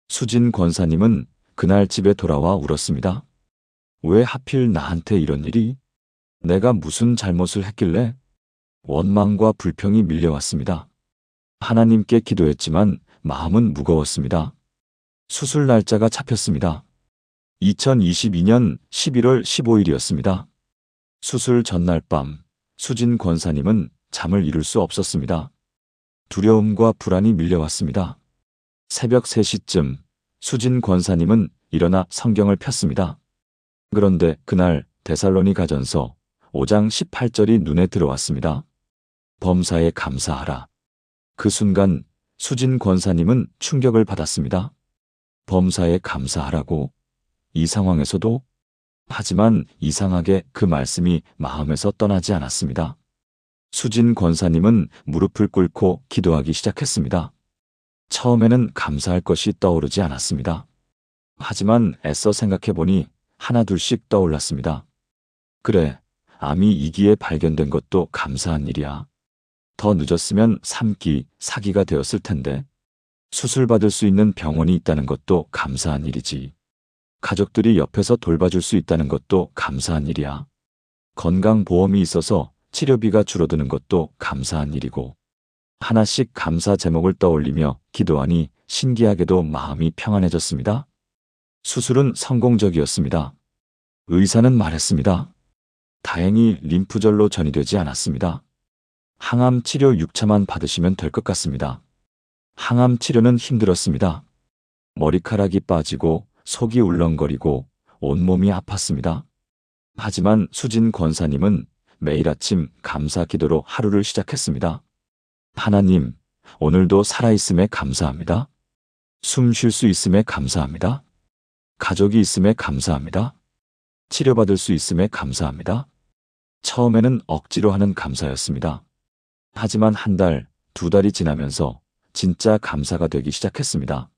수진 권사님은 그날 집에 돌아와 울었습니다. 왜 하필 나한테 이런 일이? 내가 무슨 잘못을 했길래? 원망과 불평이 밀려왔습니다. 하나님께 기도했지만 마음은 무거웠습니다. 수술 날짜가 잡혔습니다. 2022년 11월 15일이었습니다. 수술 전날 밤 수진 권사님은 잠을 이룰 수 없었습니다. 두려움과 불안이 밀려왔습니다. 새벽 3시쯤 수진 권사님은 일어나 성경을 폈습니다. 그런데 그날 데살로니가전서 5장 18절이 눈에 들어왔습니다. 범사에 감사하라. 그 순간 수진 권사님은 충격을 받았습니다. 범사에 감사하라고? 이 상황에서도? 하지만 이상하게 그 말씀이 마음에서 떠나지 않았습니다. 수진 권사님은 무릎을 꿇고 기도하기 시작했습니다. 처음에는 감사할 것이 떠오르지 않았습니다. 하지만 애써 생각해보니 하나둘씩 떠올랐습니다. 그래, 암이 2기에 발견된 것도 감사한 일이야. 더 늦었으면 3기, 4기가 되었을 텐데. 수술받을 수 있는 병원이 있다는 것도 감사한 일이지. 가족들이 옆에서 돌봐줄 수 있다는 것도 감사한 일이야. 건강보험이 있어서 치료비가 줄어드는 것도 감사한 일이고. 하나씩 감사 제목을 떠올리며 기도하니 신기하게도 마음이 평안해졌습니다. 수술은 성공적이었습니다. 의사는 말했습니다. 다행히 림프절로 전이되지 않았습니다. 항암 치료 6차만 받으시면 될 것 같습니다. 항암 치료는 힘들었습니다. 머리카락이 빠지고 속이 울렁거리고 온몸이 아팠습니다. 하지만 수진 권사님은 매일 아침 감사 기도로 하루를 시작했습니다. 하나님, 오늘도 살아있음에 감사합니다. 숨 쉴 수 있음에 감사합니다. 가족이 있음에 감사합니다. 치료받을 수 있음에 감사합니다. 처음에는 억지로 하는 감사였습니다. 하지만 한 달, 2달이 지나면서 진짜 감사가 되기 시작했습니다.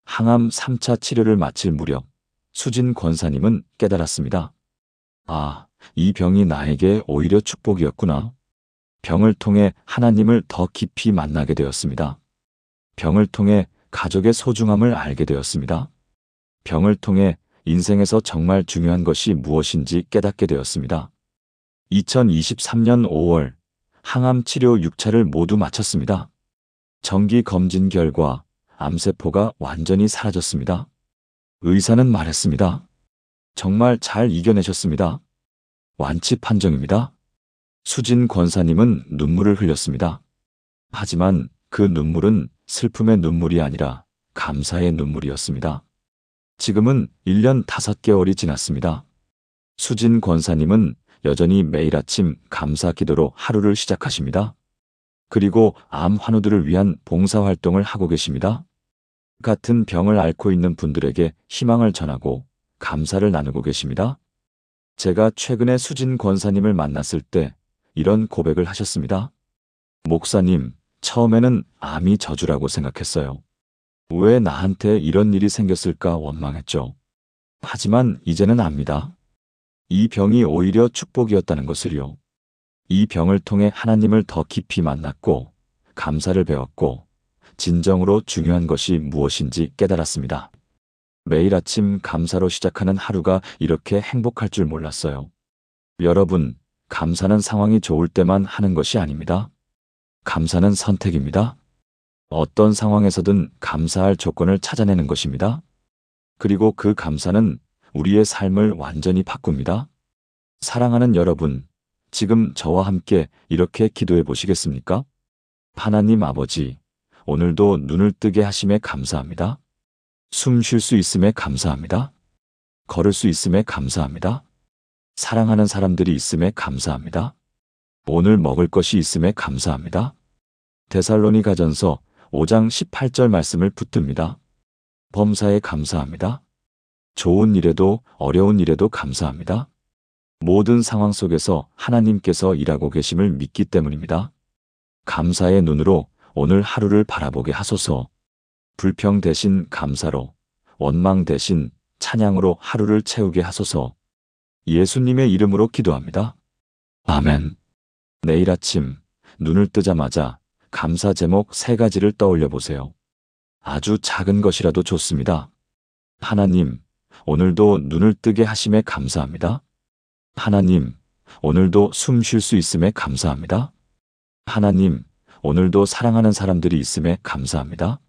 항암 3차 치료를 마칠 무렵 수진 권사님은 깨달았습니다. 아, 이 병이 나에게 오히려 축복이었구나. 병을 통해 하나님을 더 깊이 만나게 되었습니다. 병을 통해 가족의 소중함을 알게 되었습니다. 병을 통해 인생에서 정말 중요한 것이 무엇인지 깨닫게 되었습니다. 2023년 5월 항암 치료 6차를 모두 마쳤습니다. 정기 검진 결과 암세포가 완전히 사라졌습니다. 의사는 말했습니다. 정말 잘 이겨내셨습니다. 완치 판정입니다. 수진 권사님은 눈물을 흘렸습니다. 하지만 그 눈물은 슬픔의 눈물이 아니라 감사의 눈물이었습니다. 지금은 1년 5개월이 지났습니다. 수진 권사님은 여전히 매일 아침 감사 기도로 하루를 시작하십니다. 그리고 암 환우들을 위한 봉사활동을 하고 계십니다. 같은 병을 앓고 있는 분들에게 희망을 전하고 감사를 나누고 계십니다. 제가 최근에 수진 권사님을 만났을 때 이런 고백을 하셨습니다. 목사님, 처음에는 암이 저주라고 생각했어요. 왜 나한테 이런 일이 생겼을까 원망했죠. 하지만 이제는 압니다. 이 병이 오히려 축복이었다는 것을요. 이 병을 통해 하나님을 더 깊이 만났고 감사를 배웠고 진정으로 중요한 것이 무엇인지 깨달았습니다. 매일 아침 감사로 시작하는 하루가 이렇게 행복할 줄 몰랐어요. 여러분, 감사는 상황이 좋을 때만 하는 것이 아닙니다. 감사는 선택입니다. 어떤 상황에서든 감사할 조건을 찾아내는 것입니다. 그리고 그 감사는 우리의 삶을 완전히 바꿉니다. 사랑하는 여러분, 지금 저와 함께 이렇게 기도해 보시겠습니까? 하나님 아버지, 오늘도 눈을 뜨게 하심에 감사합니다. 숨 쉴 수 있음에 감사합니다. 걸을 수 있음에 감사합니다. 사랑하는 사람들이 있음에 감사합니다. 오늘 먹을 것이 있음에 감사합니다. 데살로니가전서 5장 18절 말씀을 붙듭니다. 범사에 감사합니다. 좋은 일에도 어려운 일에도 감사합니다. 모든 상황 속에서 하나님께서 일하고 계심을 믿기 때문입니다. 감사의 눈으로 오늘 하루를 바라보게 하소서. 불평 대신 감사로, 원망 대신 찬양으로 하루를 채우게 하소서. 예수님의 이름으로 기도합니다. 아멘. 내일 아침 눈을 뜨자마자 감사 제목 3가지를 떠올려 보세요. 아주 작은 것이라도 좋습니다. 하나님, 오늘도 눈을 뜨게 하심에 감사합니다. 하나님, 오늘도 숨 쉴 수 있음에 감사합니다. 하나님, 오늘도 사랑하는 사람들이 있음에 감사합니다.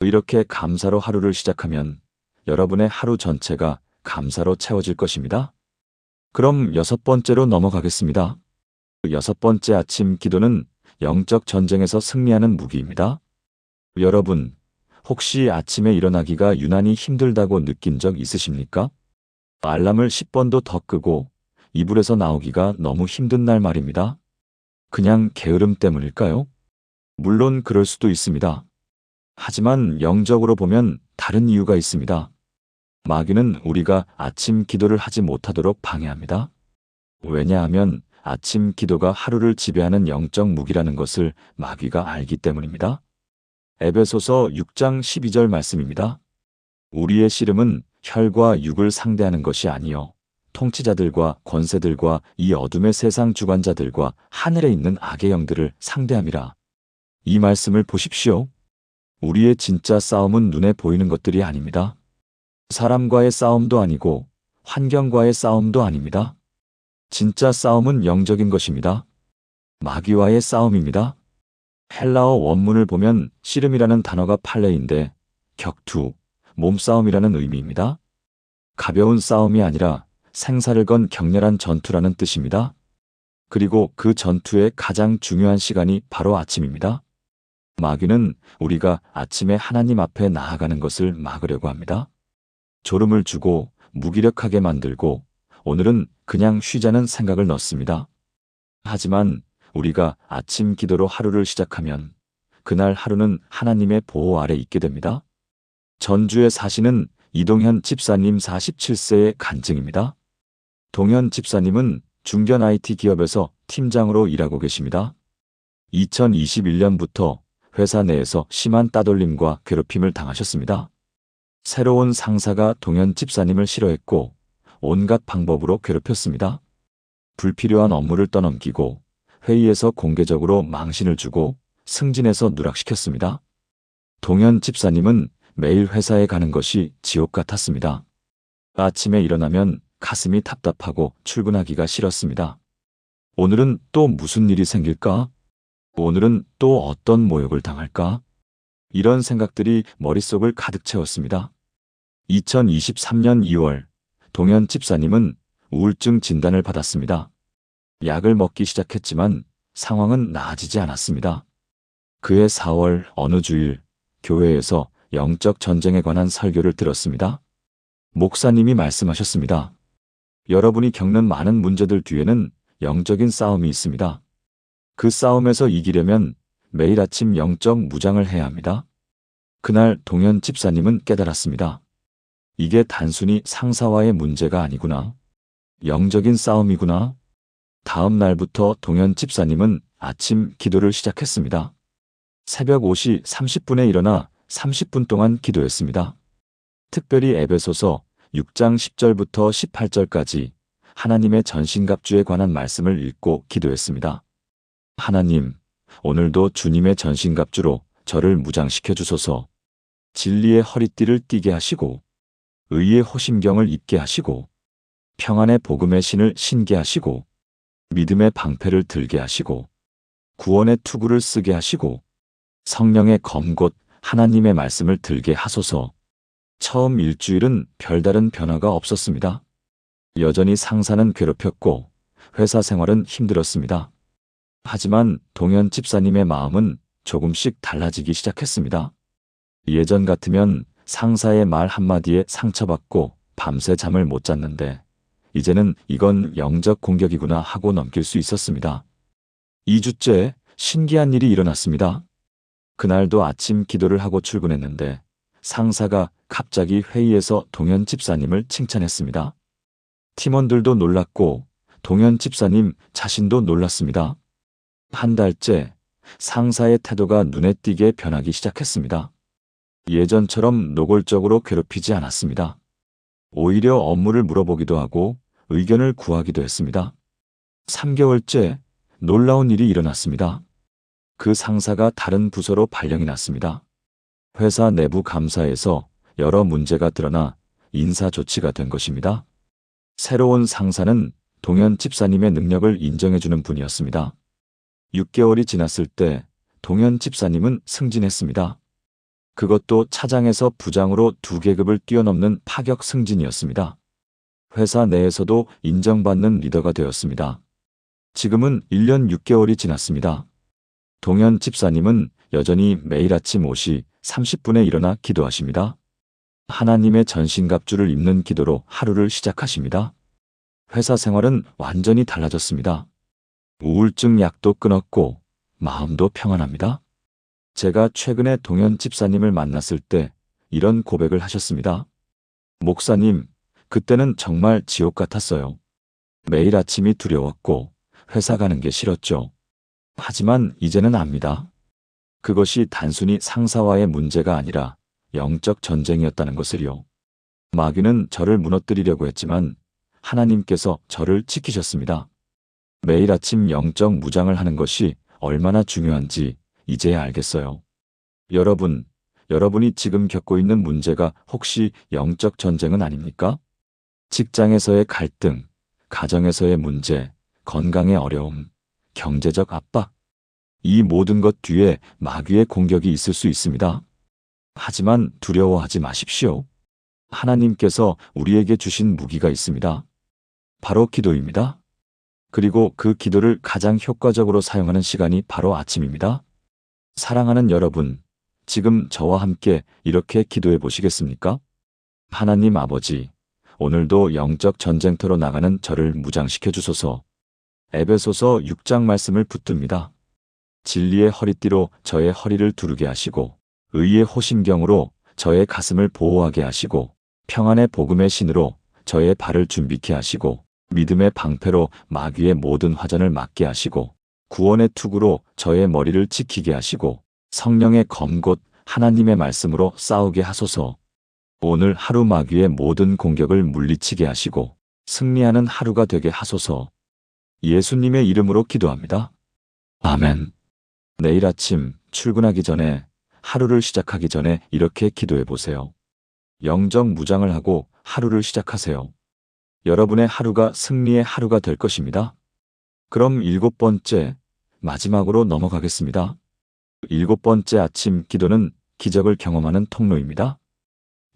이렇게 감사로 하루를 시작하면 여러분의 하루 전체가 감사로 채워질 것입니다. 그럼 6번째로 넘어가겠습니다. 6번째 아침 기도는 영적 전쟁에서 승리하는 무기입니다. 여러분, 혹시 아침에 일어나기가 유난히 힘들다고 느낀 적 있으십니까? 알람을 10번도 더 끄고 이불에서 나오기가 너무 힘든 날 말입니다. 그냥 게으름 때문일까요? 물론 그럴 수도 있습니다. 하지만 영적으로 보면 다른 이유가 있습니다. 마귀는 우리가 아침 기도를 하지 못하도록 방해합니다. 왜냐하면 아침 기도가 하루를 지배하는 영적 무기라는 것을 마귀가 알기 때문입니다. 에베소서 6장 12절 말씀입니다. 우리의 씨름은 혈과 육을 상대하는 것이 아니요 통치자들과 권세들과 이 어둠의 세상 주관자들과 하늘에 있는 악의 영들을 상대함이라. 이 말씀을 보십시오. 우리의 진짜 싸움은 눈에 보이는 것들이 아닙니다. 사람과의 싸움도 아니고 환경과의 싸움도 아닙니다. 진짜 싸움은 영적인 것입니다. 마귀와의 싸움입니다. 헬라어 원문을 보면 씨름이라는 단어가 팔레인데 격투, 몸싸움이라는 의미입니다. 가벼운 싸움이 아니라 생사를 건 격렬한 전투라는 뜻입니다. 그리고 그 전투의 가장 중요한 시간이 바로 아침입니다. 마귀는 우리가 아침에 하나님 앞에 나아가는 것을 막으려고 합니다. 졸음을 주고 무기력하게 만들고 오늘은 그냥 쉬자는 생각을 넣습니다. 하지만 우리가 아침 기도로 하루를 시작하면 그날 하루는 하나님의 보호 아래 있게 됩니다. 전주에 사시는 이동현 집사님 47세의 간증입니다. 동현 집사님은 중견 IT 기업에서 팀장으로 일하고 계십니다. 2021년부터 회사 내에서 심한 따돌림과 괴롭힘을 당하셨습니다. 새로운 상사가 동현 집사님을 싫어했고 온갖 방법으로 괴롭혔습니다. 불필요한 업무를 떠넘기고 회의에서 공개적으로 망신을 주고 승진해서 누락시켰습니다. 동현 집사님은 매일 회사에 가는 것이 지옥 같았습니다. 아침에 일어나면 가슴이 답답하고 출근하기가 싫었습니다. 오늘은 또 무슨 일이 생길까? 오늘은 또 어떤 모욕을 당할까? 이런 생각들이 머릿속을 가득 채웠습니다. 2023년 2월 동현 집사님은 우울증 진단을 받았습니다. 약을 먹기 시작했지만 상황은 나아지지 않았습니다. 그해 4월 어느 주일 교회에서 영적 전쟁에 관한 설교를 들었습니다. 목사님이 말씀하셨습니다. 여러분이 겪는 많은 문제들 뒤에는 영적인 싸움이 있습니다. 그 싸움에서 이기려면 매일 아침 영적 무장을 해야 합니다. 그날 동현 집사님은 깨달았습니다. 이게 단순히 상사와의 문제가 아니구나. 영적인 싸움이구나. 다음 날부터 동현 집사님은 아침 기도를 시작했습니다. 새벽 5시 30분에 일어나 30분 동안 기도했습니다. 특별히 에베소서 6장 10절부터 18절까지 하나님의 전신갑주에 관한 말씀을 읽고 기도했습니다. 하나님, 오늘도 주님의 전신갑주로 저를 무장시켜 주소서. 진리의 허리띠를 띠게 하시고 의의 호심경을 입게 하시고 평안의 복음의 신을 신게 하시고 믿음의 방패를 들게 하시고 구원의 투구를 쓰게 하시고 성령의 검 곧 하나님의 말씀을 들게 하소서. 처음 일주일은 별다른 변화가 없었습니다. 여전히 상사는 괴롭혔고 회사 생활은 힘들었습니다. 하지만 동현 집사님의 마음은 조금씩 달라지기 시작했습니다. 예전 같으면 상사의 말 한마디에 상처받고 밤새 잠을 못 잤는데 이제는 이건 영적 공격이구나 하고 넘길 수 있었습니다. 2주째 신기한 일이 일어났습니다. 그날도 아침 기도를 하고 출근했는데 상사가 갑자기 회의에서 동현 집사님을 칭찬했습니다. 팀원들도 놀랐고 동현 집사님 자신도 놀랐습니다. 한 달째 상사의 태도가 눈에 띄게 변하기 시작했습니다. 예전처럼 노골적으로 괴롭히지 않았습니다. 오히려 업무를 물어보기도 하고 의견을 구하기도 했습니다. 3개월째 놀라운 일이 일어났습니다. 그 상사가 다른 부서로 발령이 났습니다. 회사 내부 감사에서 여러 문제가 드러나 인사 조치가 된 것입니다. 새로운 상사는 동현 집사님의 능력을 인정해주는 분이었습니다. 6개월이 지났을 때 동현 집사님은 승진했습니다. 그것도 차장에서 부장으로 2계급을 뛰어넘는 파격 승진이었습니다. 회사 내에서도 인정받는 리더가 되었습니다. 지금은 1년 6개월이 지났습니다. 동현 집사님은 여전히 매일 아침 5시 30분에 일어나 기도하십니다. 하나님의 전신갑주를 입는 기도로 하루를 시작하십니다. 회사 생활은 완전히 달라졌습니다. 우울증 약도 끊었고 마음도 평안합니다. 제가 최근에 동현 집사님을 만났을 때 이런 고백을 하셨습니다. 목사님, 그때는 정말 지옥 같았어요. 매일 아침이 두려웠고 회사 가는 게 싫었죠. 하지만 이제는 압니다. 그것이 단순히 상사와의 문제가 아니라 영적 전쟁이었다는 것을요. 마귀는 저를 무너뜨리려고 했지만 하나님께서 저를 지키셨습니다. 매일 아침 영적 무장을 하는 것이 얼마나 중요한지 이제야 알겠어요. 여러분이 지금 겪고 있는 문제가 혹시 영적 전쟁은 아닙니까? 직장에서의 갈등, 가정에서의 문제, 건강의 어려움, 경제적 압박. 이 모든 것 뒤에 마귀의 공격이 있을 수 있습니다. 하지만 두려워하지 마십시오. 하나님께서 우리에게 주신 무기가 있습니다. 바로 기도입니다. 그리고 그 기도를 가장 효과적으로 사용하는 시간이 바로 아침입니다. 사랑하는 여러분, 지금 저와 함께 이렇게 기도해 보시겠습니까? 하나님 아버지, 오늘도 영적 전쟁터로 나가는 저를 무장시켜 주소서. 에베소서 6장 말씀을 붙듭니다. 진리의 허리띠로 저의 허리를 두르게 하시고 의의 호심경으로 저의 가슴을 보호하게 하시고 평안의 복음의 신으로 저의 발을 준비케 하시고 믿음의 방패로 마귀의 모든 화전을 막게 하시고 구원의 투구로 저의 머리를 지키게 하시고 성령의 검 곧 하나님의 말씀으로 싸우게 하소서. 오늘 하루 마귀의 모든 공격을 물리치게 하시고 승리하는 하루가 되게 하소서. 예수님의 이름으로 기도합니다. 아멘. 내일 아침 출근하기 전에 하루를 시작하기 전에 이렇게 기도해 보세요. 영적 무장을 하고 하루를 시작하세요. 여러분의 하루가 승리의 하루가 될 것입니다. 그럼 7번째, 마지막으로 넘어가겠습니다. 7번째 아침 기도는 기적을 경험하는 통로입니다.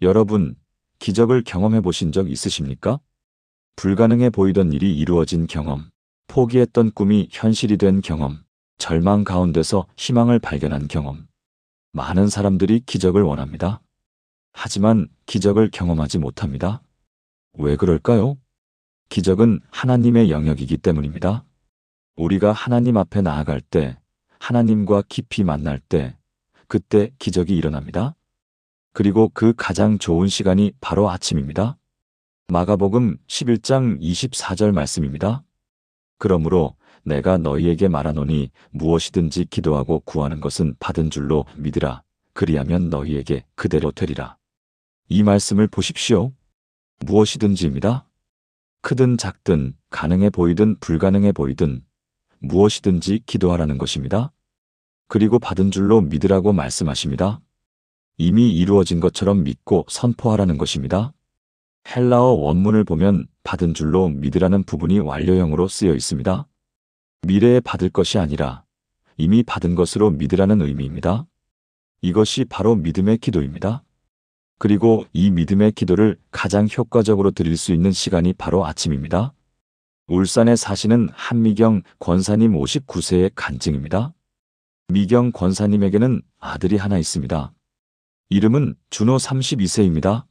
여러분, 기적을 경험해 보신 적 있으십니까? 불가능해 보이던 일이 이루어진 경험, 포기했던 꿈이 현실이 된 경험, 절망 가운데서 희망을 발견한 경험. 많은 사람들이 기적을 원합니다. 하지만 기적을 경험하지 못합니다. 왜 그럴까요? 기적은 하나님의 영역이기 때문입니다. 우리가 하나님 앞에 나아갈 때, 하나님과 깊이 만날 때, 그때 기적이 일어납니다. 그리고 그 가장 좋은 시간이 바로 아침입니다. 마가복음 11장 24절 말씀입니다. 그러므로 내가 너희에게 말하노니 무엇이든지 기도하고 구하는 것은 받은 줄로 믿으라. 그리하면 너희에게 그대로 되리라. 이 말씀을 보십시오. 무엇이든지입니다. 크든 작든 가능해 보이든 불가능해 보이든 무엇이든지 기도하라는 것입니다. 그리고 받은 줄로 믿으라고 말씀하십니다. 이미 이루어진 것처럼 믿고 선포하라는 것입니다. 헬라어 원문을 보면 받은 줄로 믿으라는 부분이 완료형으로 쓰여 있습니다. 미래에 받을 것이 아니라 이미 받은 것으로 믿으라는 의미입니다. 이것이 바로 믿음의 기도입니다. 그리고 이 믿음의 기도를 가장 효과적으로 드릴 수 있는 시간이 바로 아침입니다. 울산에 사시는 한미경 권사님 59세의 간증입니다. 미경 권사님에게는 아들이 하나 있습니다. 이름은 준호 32세입니다.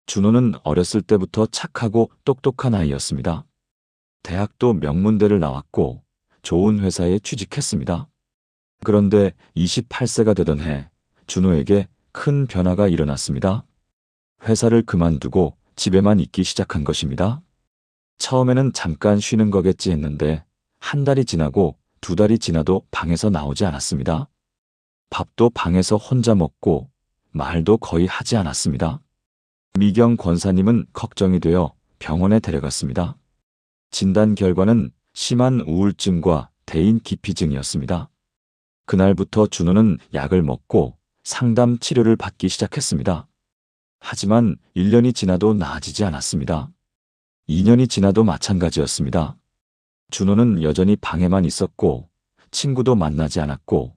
준호는 어렸을 때부터 착하고 똑똑한 아이였습니다. 대학도 명문대를 나왔고 좋은 회사에 취직했습니다. 그런데 28세가 되던 해 준호에게 큰 변화가 일어났습니다. 회사를 그만두고 집에만 있기 시작한 것입니다. 처음에는 잠깐 쉬는 거겠지 했는데 한 달이 지나고 두 달이 지나도 방에서 나오지 않았습니다. 밥도 방에서 혼자 먹고 말도 거의 하지 않았습니다. 미경 권사님은 걱정이 되어 병원에 데려갔습니다. 진단 결과는 심한 우울증과 대인 기피증이었습니다. 그날부터 준호는 약을 먹고 상담 치료를 받기 시작했습니다. 하지만 1년이 지나도 나아지지 않았습니다. 2년이 지나도 마찬가지였습니다. 준호는 여전히 방에만 있었고 친구도 만나지 않았고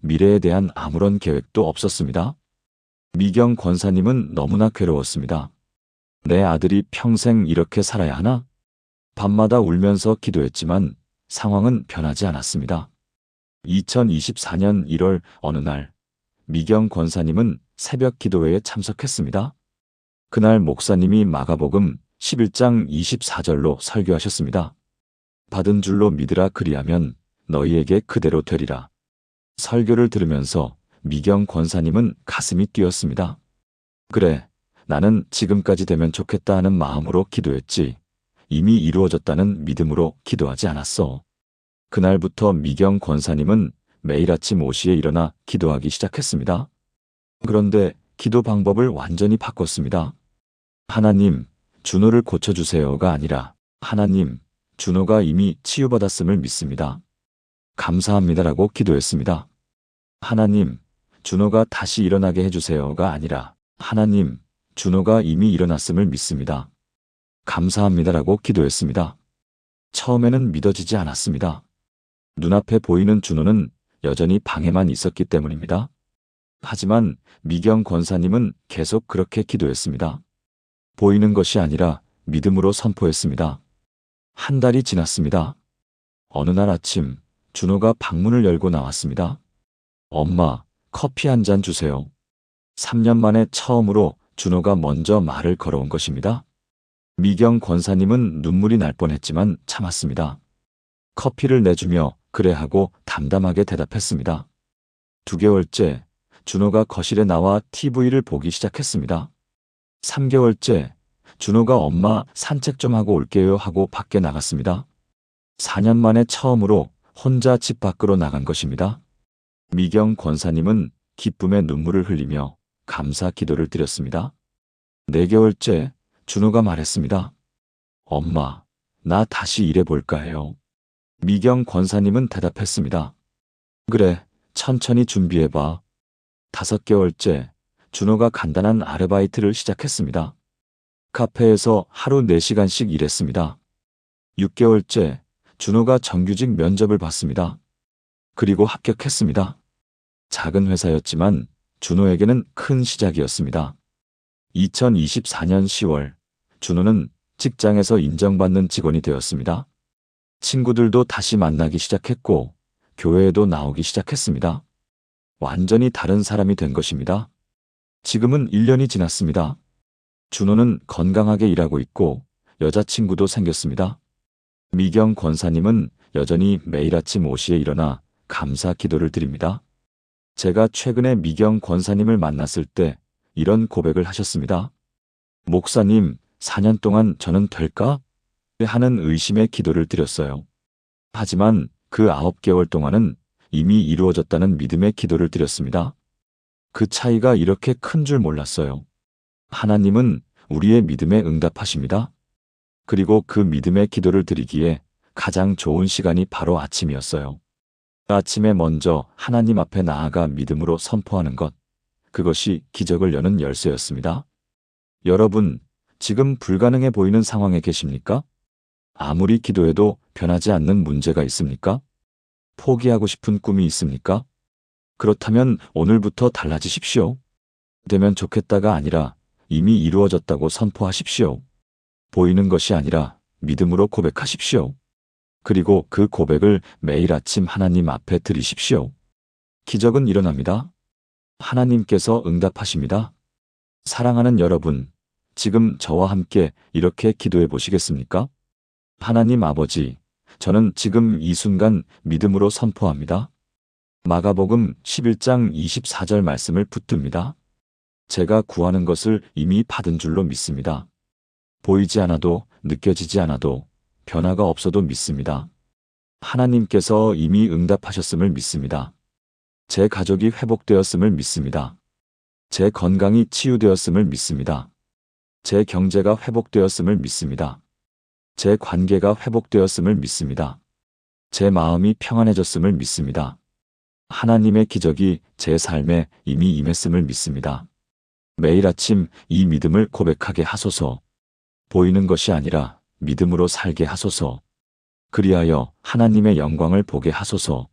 미래에 대한 아무런 계획도 없었습니다. 미경 권사님은 너무나 괴로웠습니다. 내 아들이 평생 이렇게 살아야 하나? 밤마다 울면서 기도했지만 상황은 변하지 않았습니다. 2024년 1월 어느 날 미경 권사님은 새벽 기도회에 참석했습니다. 그날 목사님이 마가복음 11장 24절로 설교하셨습니다. 받은 줄로 믿으라 그리하면 너희에게 그대로 되리라. 설교를 들으면서 미경 권사님은 가슴이 뛰었습니다. 그래, 나는 지금까지 되면 좋겠다 하는 마음으로 기도했지. 이미 이루어졌다는 믿음으로 기도하지 않았어. 그날부터 미경 권사님은 매일 아침 5시에 일어나 기도하기 시작했습니다. 그런데 기도 방법을 완전히 바꿨습니다. 하나님, 준호를 고쳐주세요가 아니라 하나님, 준호가 이미 치유받았음을 믿습니다. 감사합니다라고 기도했습니다. 하나님, 준호가 다시 일어나게 해주세요가 아니라 하나님, 준호가 이미 일어났음을 믿습니다. 감사합니다라고 기도했습니다. 처음에는 믿어지지 않았습니다. 눈앞에 보이는 준호는 여전히 방에만 있었기 때문입니다. 하지만 미경 권사님은 계속 그렇게 기도했습니다. 보이는 것이 아니라 믿음으로 선포했습니다. 한 달이 지났습니다. 어느 날 아침 준호가 방문을 열고 나왔습니다. 엄마, 커피 한 잔 주세요. 3년 만에 처음으로 준호가 먼저 말을 걸어온 것입니다. 미경 권사님은 눈물이 날 뻔했지만 참았습니다. 커피를 내주며 그래 하고 담담하게 대답했습니다. 2개월째 준호가 거실에 나와 TV를 보기 시작했습니다. 3개월째 준호가 엄마 산책 좀 하고 올게요 하고 밖에 나갔습니다. 4년 만에 처음으로 혼자 집 밖으로 나간 것입니다. 미경 권사님은 기쁨의 눈물을 흘리며 감사 기도를 드렸습니다. 4개월째 준호가 말했습니다. 엄마, 나 다시 일해볼까 해요. 미경 권사님은 대답했습니다. 그래, 천천히 준비해봐. 5개월째 준호가 간단한 아르바이트를 시작했습니다. 카페에서 하루 4시간씩 일했습니다. 6개월째 준호가 정규직 면접을 봤습니다. 그리고 합격했습니다. 작은 회사였지만 준호에게는 큰 시작이었습니다. 2024년 10월 준호는 직장에서 인정받는 직원이 되었습니다. 친구들도 다시 만나기 시작했고, 교회에도 나오기 시작했습니다. 완전히 다른 사람이 된 것입니다. 지금은 1년이 지났습니다. 준호는 건강하게 일하고 있고, 여자친구도 생겼습니다. 미경 권사님은 여전히 매일 아침 5시에 일어나 감사 기도를 드립니다. 제가 최근에 미경 권사님을 만났을 때 이런 고백을 하셨습니다. 목사님, 4년 동안 저는 될까? 하는 의심의 기도를 드렸어요. 하지만 그 9개월 동안은 이미 이루어졌다는 믿음의 기도를 드렸습니다. 그 차이가 이렇게 큰 줄 몰랐어요. 하나님은 우리의 믿음에 응답하십니다. 그리고 그 믿음의 기도를 드리기에 가장 좋은 시간이 바로 아침이었어요. 아침에 먼저 하나님 앞에 나아가 믿음으로 선포하는 것, 그것이 기적을 여는 열쇠였습니다. 여러분, 지금 불가능해 보이는 상황에 계십니까? 아무리 기도해도 변하지 않는 문제가 있습니까? 포기하고 싶은 꿈이 있습니까? 그렇다면 오늘부터 달라지십시오. 되면 좋겠다가 아니라 이미 이루어졌다고 선포하십시오. 보이는 것이 아니라 믿음으로 고백하십시오. 그리고 그 고백을 매일 아침 하나님 앞에 드리십시오. 기적은 일어납니다. 하나님께서 응답하십니다. 사랑하는 여러분, 지금 저와 함께 이렇게 기도해 보시겠습니까? 하나님 아버지, 저는 지금 이 순간 믿음으로 선포합니다. 마가복음 11장 24절 말씀을 붙듭니다. 제가 구하는 것을 이미 받은 줄로 믿습니다. 보이지 않아도 느껴지지 않아도 변화가 없어도 믿습니다. 하나님께서 이미 응답하셨음을 믿습니다. 제 가족이 회복되었음을 믿습니다. 제 건강이 치유되었음을 믿습니다. 제 경제가 회복되었음을 믿습니다. 제 관계가 회복되었음을 믿습니다. 제 마음이 평안해졌음을 믿습니다. 하나님의 기적이 제 삶에 이미 임했음을 믿습니다. 매일 아침 이 믿음을 고백하게 하소서. 보이는 것이 아니라 믿음으로 살게 하소서. 그리하여 하나님의 영광을 보게 하소서.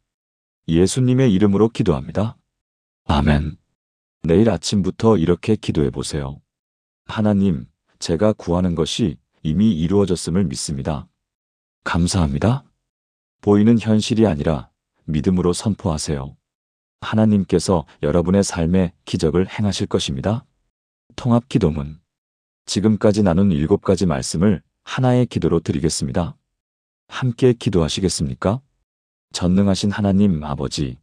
예수님의 이름으로 기도합니다. 아멘. 내일 아침부터 이렇게 기도해 보세요. 하나님, 제가 구하는 것이 이미 이루어졌음을 믿습니다. 감사합니다. 보이는 현실이 아니라 믿음으로 선포하세요. 하나님께서 여러분의 삶에 기적을 행하실 것입니다. 통합 기도문. 지금까지 나눈 7가지 말씀을 하나의 기도로 드리겠습니다. 함께 기도하시겠습니까? 전능하신 하나님 아버지,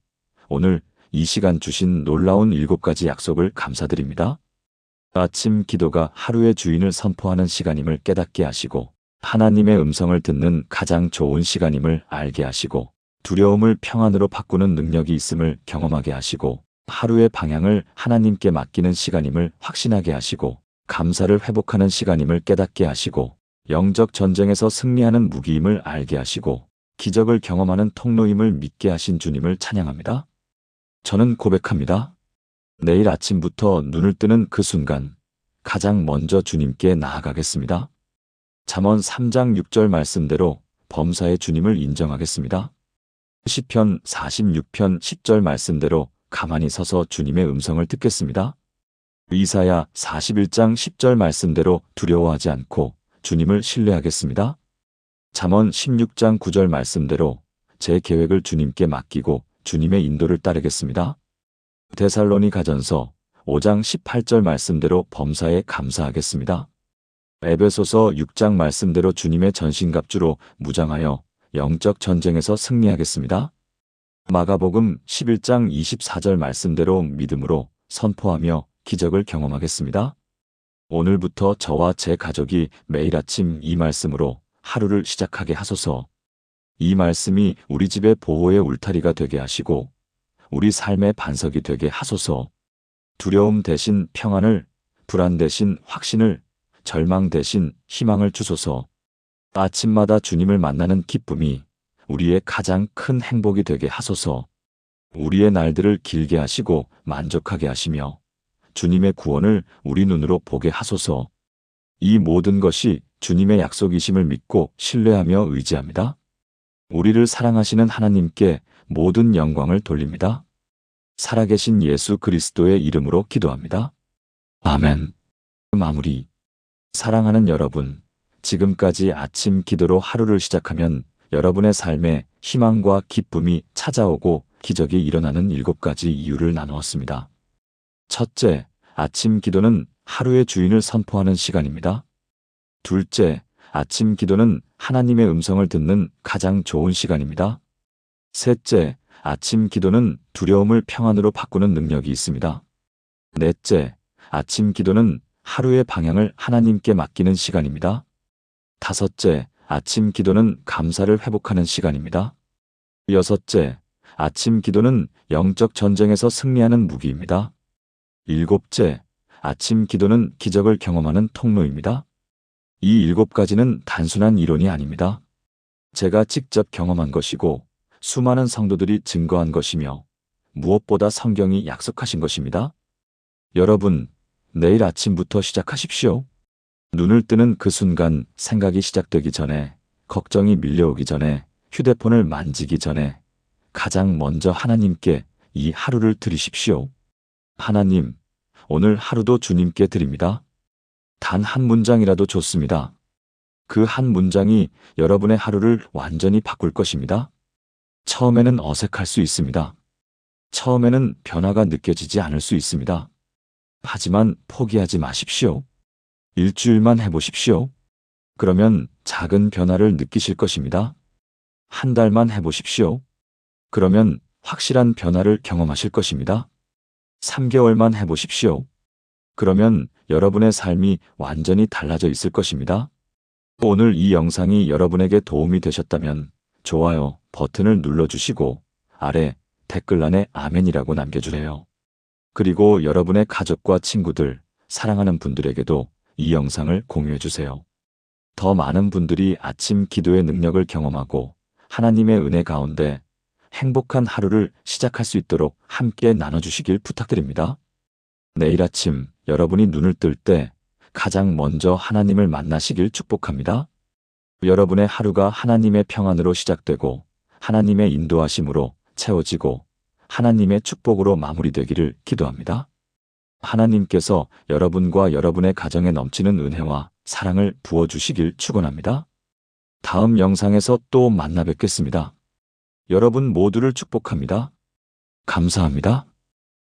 오늘 이 시간 주신 놀라운 7가지 약속을 감사드립니다. 아침 기도가 하루의 주인을 선포하는 시간임을 깨닫게 하시고, 하나님의 음성을 듣는 가장 좋은 시간임을 알게 하시고, 두려움을 평안으로 바꾸는 능력이 있음을 경험하게 하시고, 하루의 방향을 하나님께 맡기는 시간임을 확신하게 하시고, 감사를 회복하는 시간임을 깨닫게 하시고, 영적 전쟁에서 승리하는 무기임을 알게 하시고, 기적을 경험하는 통로임을 믿게 하신 주님을 찬양합니다. 저는 고백합니다. 내일 아침부터 눈을 뜨는 그 순간, 가장 먼저 주님께 나아가겠습니다. 잠언 3장 6절 말씀대로 범사의 주님을 인정하겠습니다. 시편 46편 10절 말씀대로 가만히 서서 주님의 음성을 듣겠습니다. 이사야 41장 10절 말씀대로 두려워하지 않고 주님을 신뢰하겠습니다. 잠언 16장 9절 말씀대로 제 계획을 주님께 맡기고 주님의 인도를 따르겠습니다. 데살로니가전서 5장 18절 말씀대로 범사에 감사하겠습니다. 에베소서 6장 말씀대로 주님의 전신갑주로 무장하여 영적 전쟁에서 승리하겠습니다. 마가복음 11장 24절 말씀대로 믿음으로 선포하며 기적을 경험하겠습니다. 오늘부터 저와 제 가족이 매일 아침 이 말씀으로 하루를 시작하게 하소서. 이 말씀이 우리 집의 보호의 울타리가 되게 하시고 우리 삶의 반석이 되게 하소서. 두려움 대신 평안을, 불안 대신 확신을, 절망 대신 희망을 주소서. 아침마다 주님을 만나는 기쁨이 우리의 가장 큰 행복이 되게 하소서. 우리의 날들을 길게 하시고 만족하게 하시며 주님의 구원을 우리 눈으로 보게 하소서. 이 모든 것이 주님의 약속이심을 믿고 신뢰하며 의지합니다. 우리를 사랑하시는 하나님께 모든 영광을 돌립니다. 살아계신 예수 그리스도의 이름으로 기도합니다. 아멘. 마무리. 사랑하는 여러분, 지금까지 아침 기도로 하루를 시작하면 여러분의 삶에 희망과 기쁨이 찾아오고 기적이 일어나는 7가지 이유를 나누었습니다. 첫째, 아침 기도는 하루의 주인을 선포하는 시간입니다. 둘째, 아침 기도는 하나님의 음성을 듣는 가장 좋은 시간입니다. 셋째, 아침 기도는 두려움을 평안으로 바꾸는 능력이 있습니다. 넷째, 아침 기도는 하루의 방향을 하나님께 맡기는 시간입니다. 다섯째, 아침 기도는 감사를 회복하는 시간입니다. 여섯째, 아침 기도는 영적 전쟁에서 승리하는 무기입니다. 일곱째, 아침 기도는 기적을 경험하는 통로입니다. 이 7가지는 단순한 이론이 아닙니다. 제가 직접 경험한 것이고 수많은 성도들이 증거한 것이며 무엇보다 성경이 약속하신 것입니다. 여러분, 내일 아침부터 시작하십시오. 눈을 뜨는 그 순간 생각이 시작되기 전에, 걱정이 밀려오기 전에, 휴대폰을 만지기 전에 가장 먼저 하나님께 이 하루를 드리십시오. 하나님, 오늘 하루도 주님께 드립니다. 단 한 문장이라도 좋습니다. 그 한 문장이 여러분의 하루를 완전히 바꿀 것입니다. 처음에는 어색할 수 있습니다. 처음에는 변화가 느껴지지 않을 수 있습니다. 하지만 포기하지 마십시오. 일주일만 해보십시오. 그러면 작은 변화를 느끼실 것입니다. 한 달만 해보십시오. 그러면 확실한 변화를 경험하실 것입니다. 3개월만 해보십시오. 그러면 여러분의 삶이 완전히 달라져 있을 것입니다. 오늘 이 영상이 여러분에게 도움이 되셨다면 좋아요 버튼을 눌러주시고 아래 댓글란에 아멘이라고 남겨주세요. 그리고 여러분의 가족과 친구들, 사랑하는 분들에게도 이 영상을 공유해주세요. 더 많은 분들이 아침 기도의 능력을 경험하고 하나님의 은혜 가운데 행복한 하루를 시작할 수 있도록 함께 나눠주시길 부탁드립니다. 내일 아침 여러분이 눈을 뜰 때 가장 먼저 하나님을 만나시길 축복합니다. 여러분의 하루가 하나님의 평안으로 시작되고 하나님의 인도하심으로 채워지고 하나님의 축복으로 마무리되기를 기도합니다. 하나님께서 여러분과 여러분의 가정에 넘치는 은혜와 사랑을 부어주시길 축원합니다. 다음 영상에서 또 만나 뵙겠습니다. 여러분 모두를 축복합니다. 감사합니다.